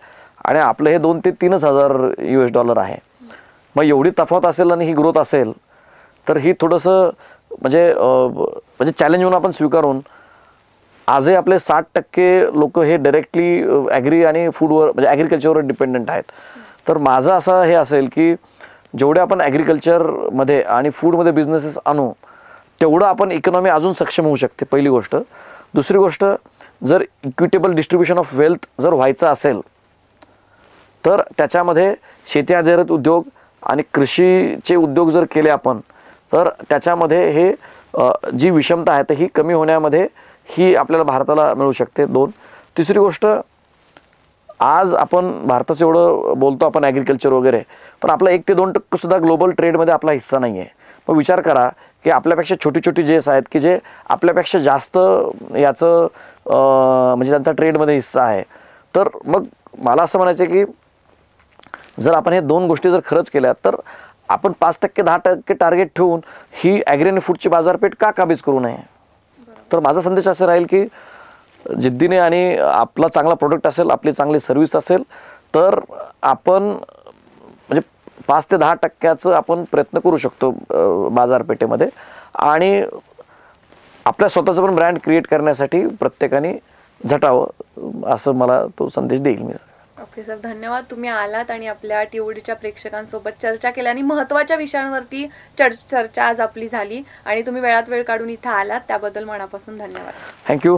Speaker 2: आणि आपलं हे 2 ते 3 हजार $US आहे. मग एवढी तफावत असेल आणि ही ग्रोथ असेल तर ही थोडंसं म्हणजे चॅलेंज म्हणून आपण स्वीकारून आजही आपले 60% लोक हे डायरेक्टली ॲग्री आणि फूडवर म्हणजे ॲग्रिकल्चरवर डिपेंडंट आहेत. तर माझं असं हे असेल की जेवढे आपण ॲग्रिकल्चरमध्ये आणि फूडमध्ये बिझनेसेस आणू तेवढं आपण इकॉनॉमी अजून सक्षम होऊ शकते, पहिली गोष्ट. दुसरी गोष्ट, जर इक्विटेबल डिस्ट्रीब्युशन ऑफ वेल्थ जर व्हायचं असेल तर त्याच्यामध्ये शेती आधारित उद्योग आणि कृषीचे उद्योग जर केले आपण तर त्याच्यामध्ये हे जी विषमता आहे तर ही कमी होण्यामध्ये ही आपल्याला भारताला मिळू शकते. 2. तिसरी गोष्ट, आज आपण भारताचं एवढं बोलतो आपण ॲग्रिकल्चर वगैरे, पण आपला 1 ते 2% सुद्धा ग्लोबल ट्रेडमध्ये आपला हिस्सा नाही आहे. मग विचार करा की आपल्यापेक्षा छोटी छोटी देश आहेत की जे आपल्यापेक्षा जास्त याचं म्हणजे त्यांचा ट्रेडमध्ये हिस्सा आहे. तर मग मला असं म्हणायचं आहे की जर आपण हे 2 गोष्टी जर खरंच केल्या तर आपण 5% 10% टार्गेट ठेवून ही ॲग्री आणि फूडची बाजारपेठ का काबीज करू नये. तर माझा संदेश असा राहील की जिद्दीने आणि आपला चांगला प्रोडक्ट असेल, आपली चांगली सर्व्हिस असेल तर आपण म्हणजे 5 ते 10% आपण प्रयत्न करू शकतो बाजारपेठेमध्ये. आणि आपल्या स्वतःचं पण ब्रँड क्रिएट करण्यासाठी प्रत्येकाने झटावं, असं मला तो संदेश देईल मी.
Speaker 1: ओके सर, धन्यवाद. तुम्ही आलात आणि आपल्या टीओडीच्या प्रेक्षकांसोबत चर्चा केली आणि महत्त्वाच्या विषयांवरती चर्चा आज आपली झाली आणि तुम्ही वेळात वेळ काढून इथं आलात त्याबद्दल मनापासून धन्यवाद.
Speaker 2: थँक्यू.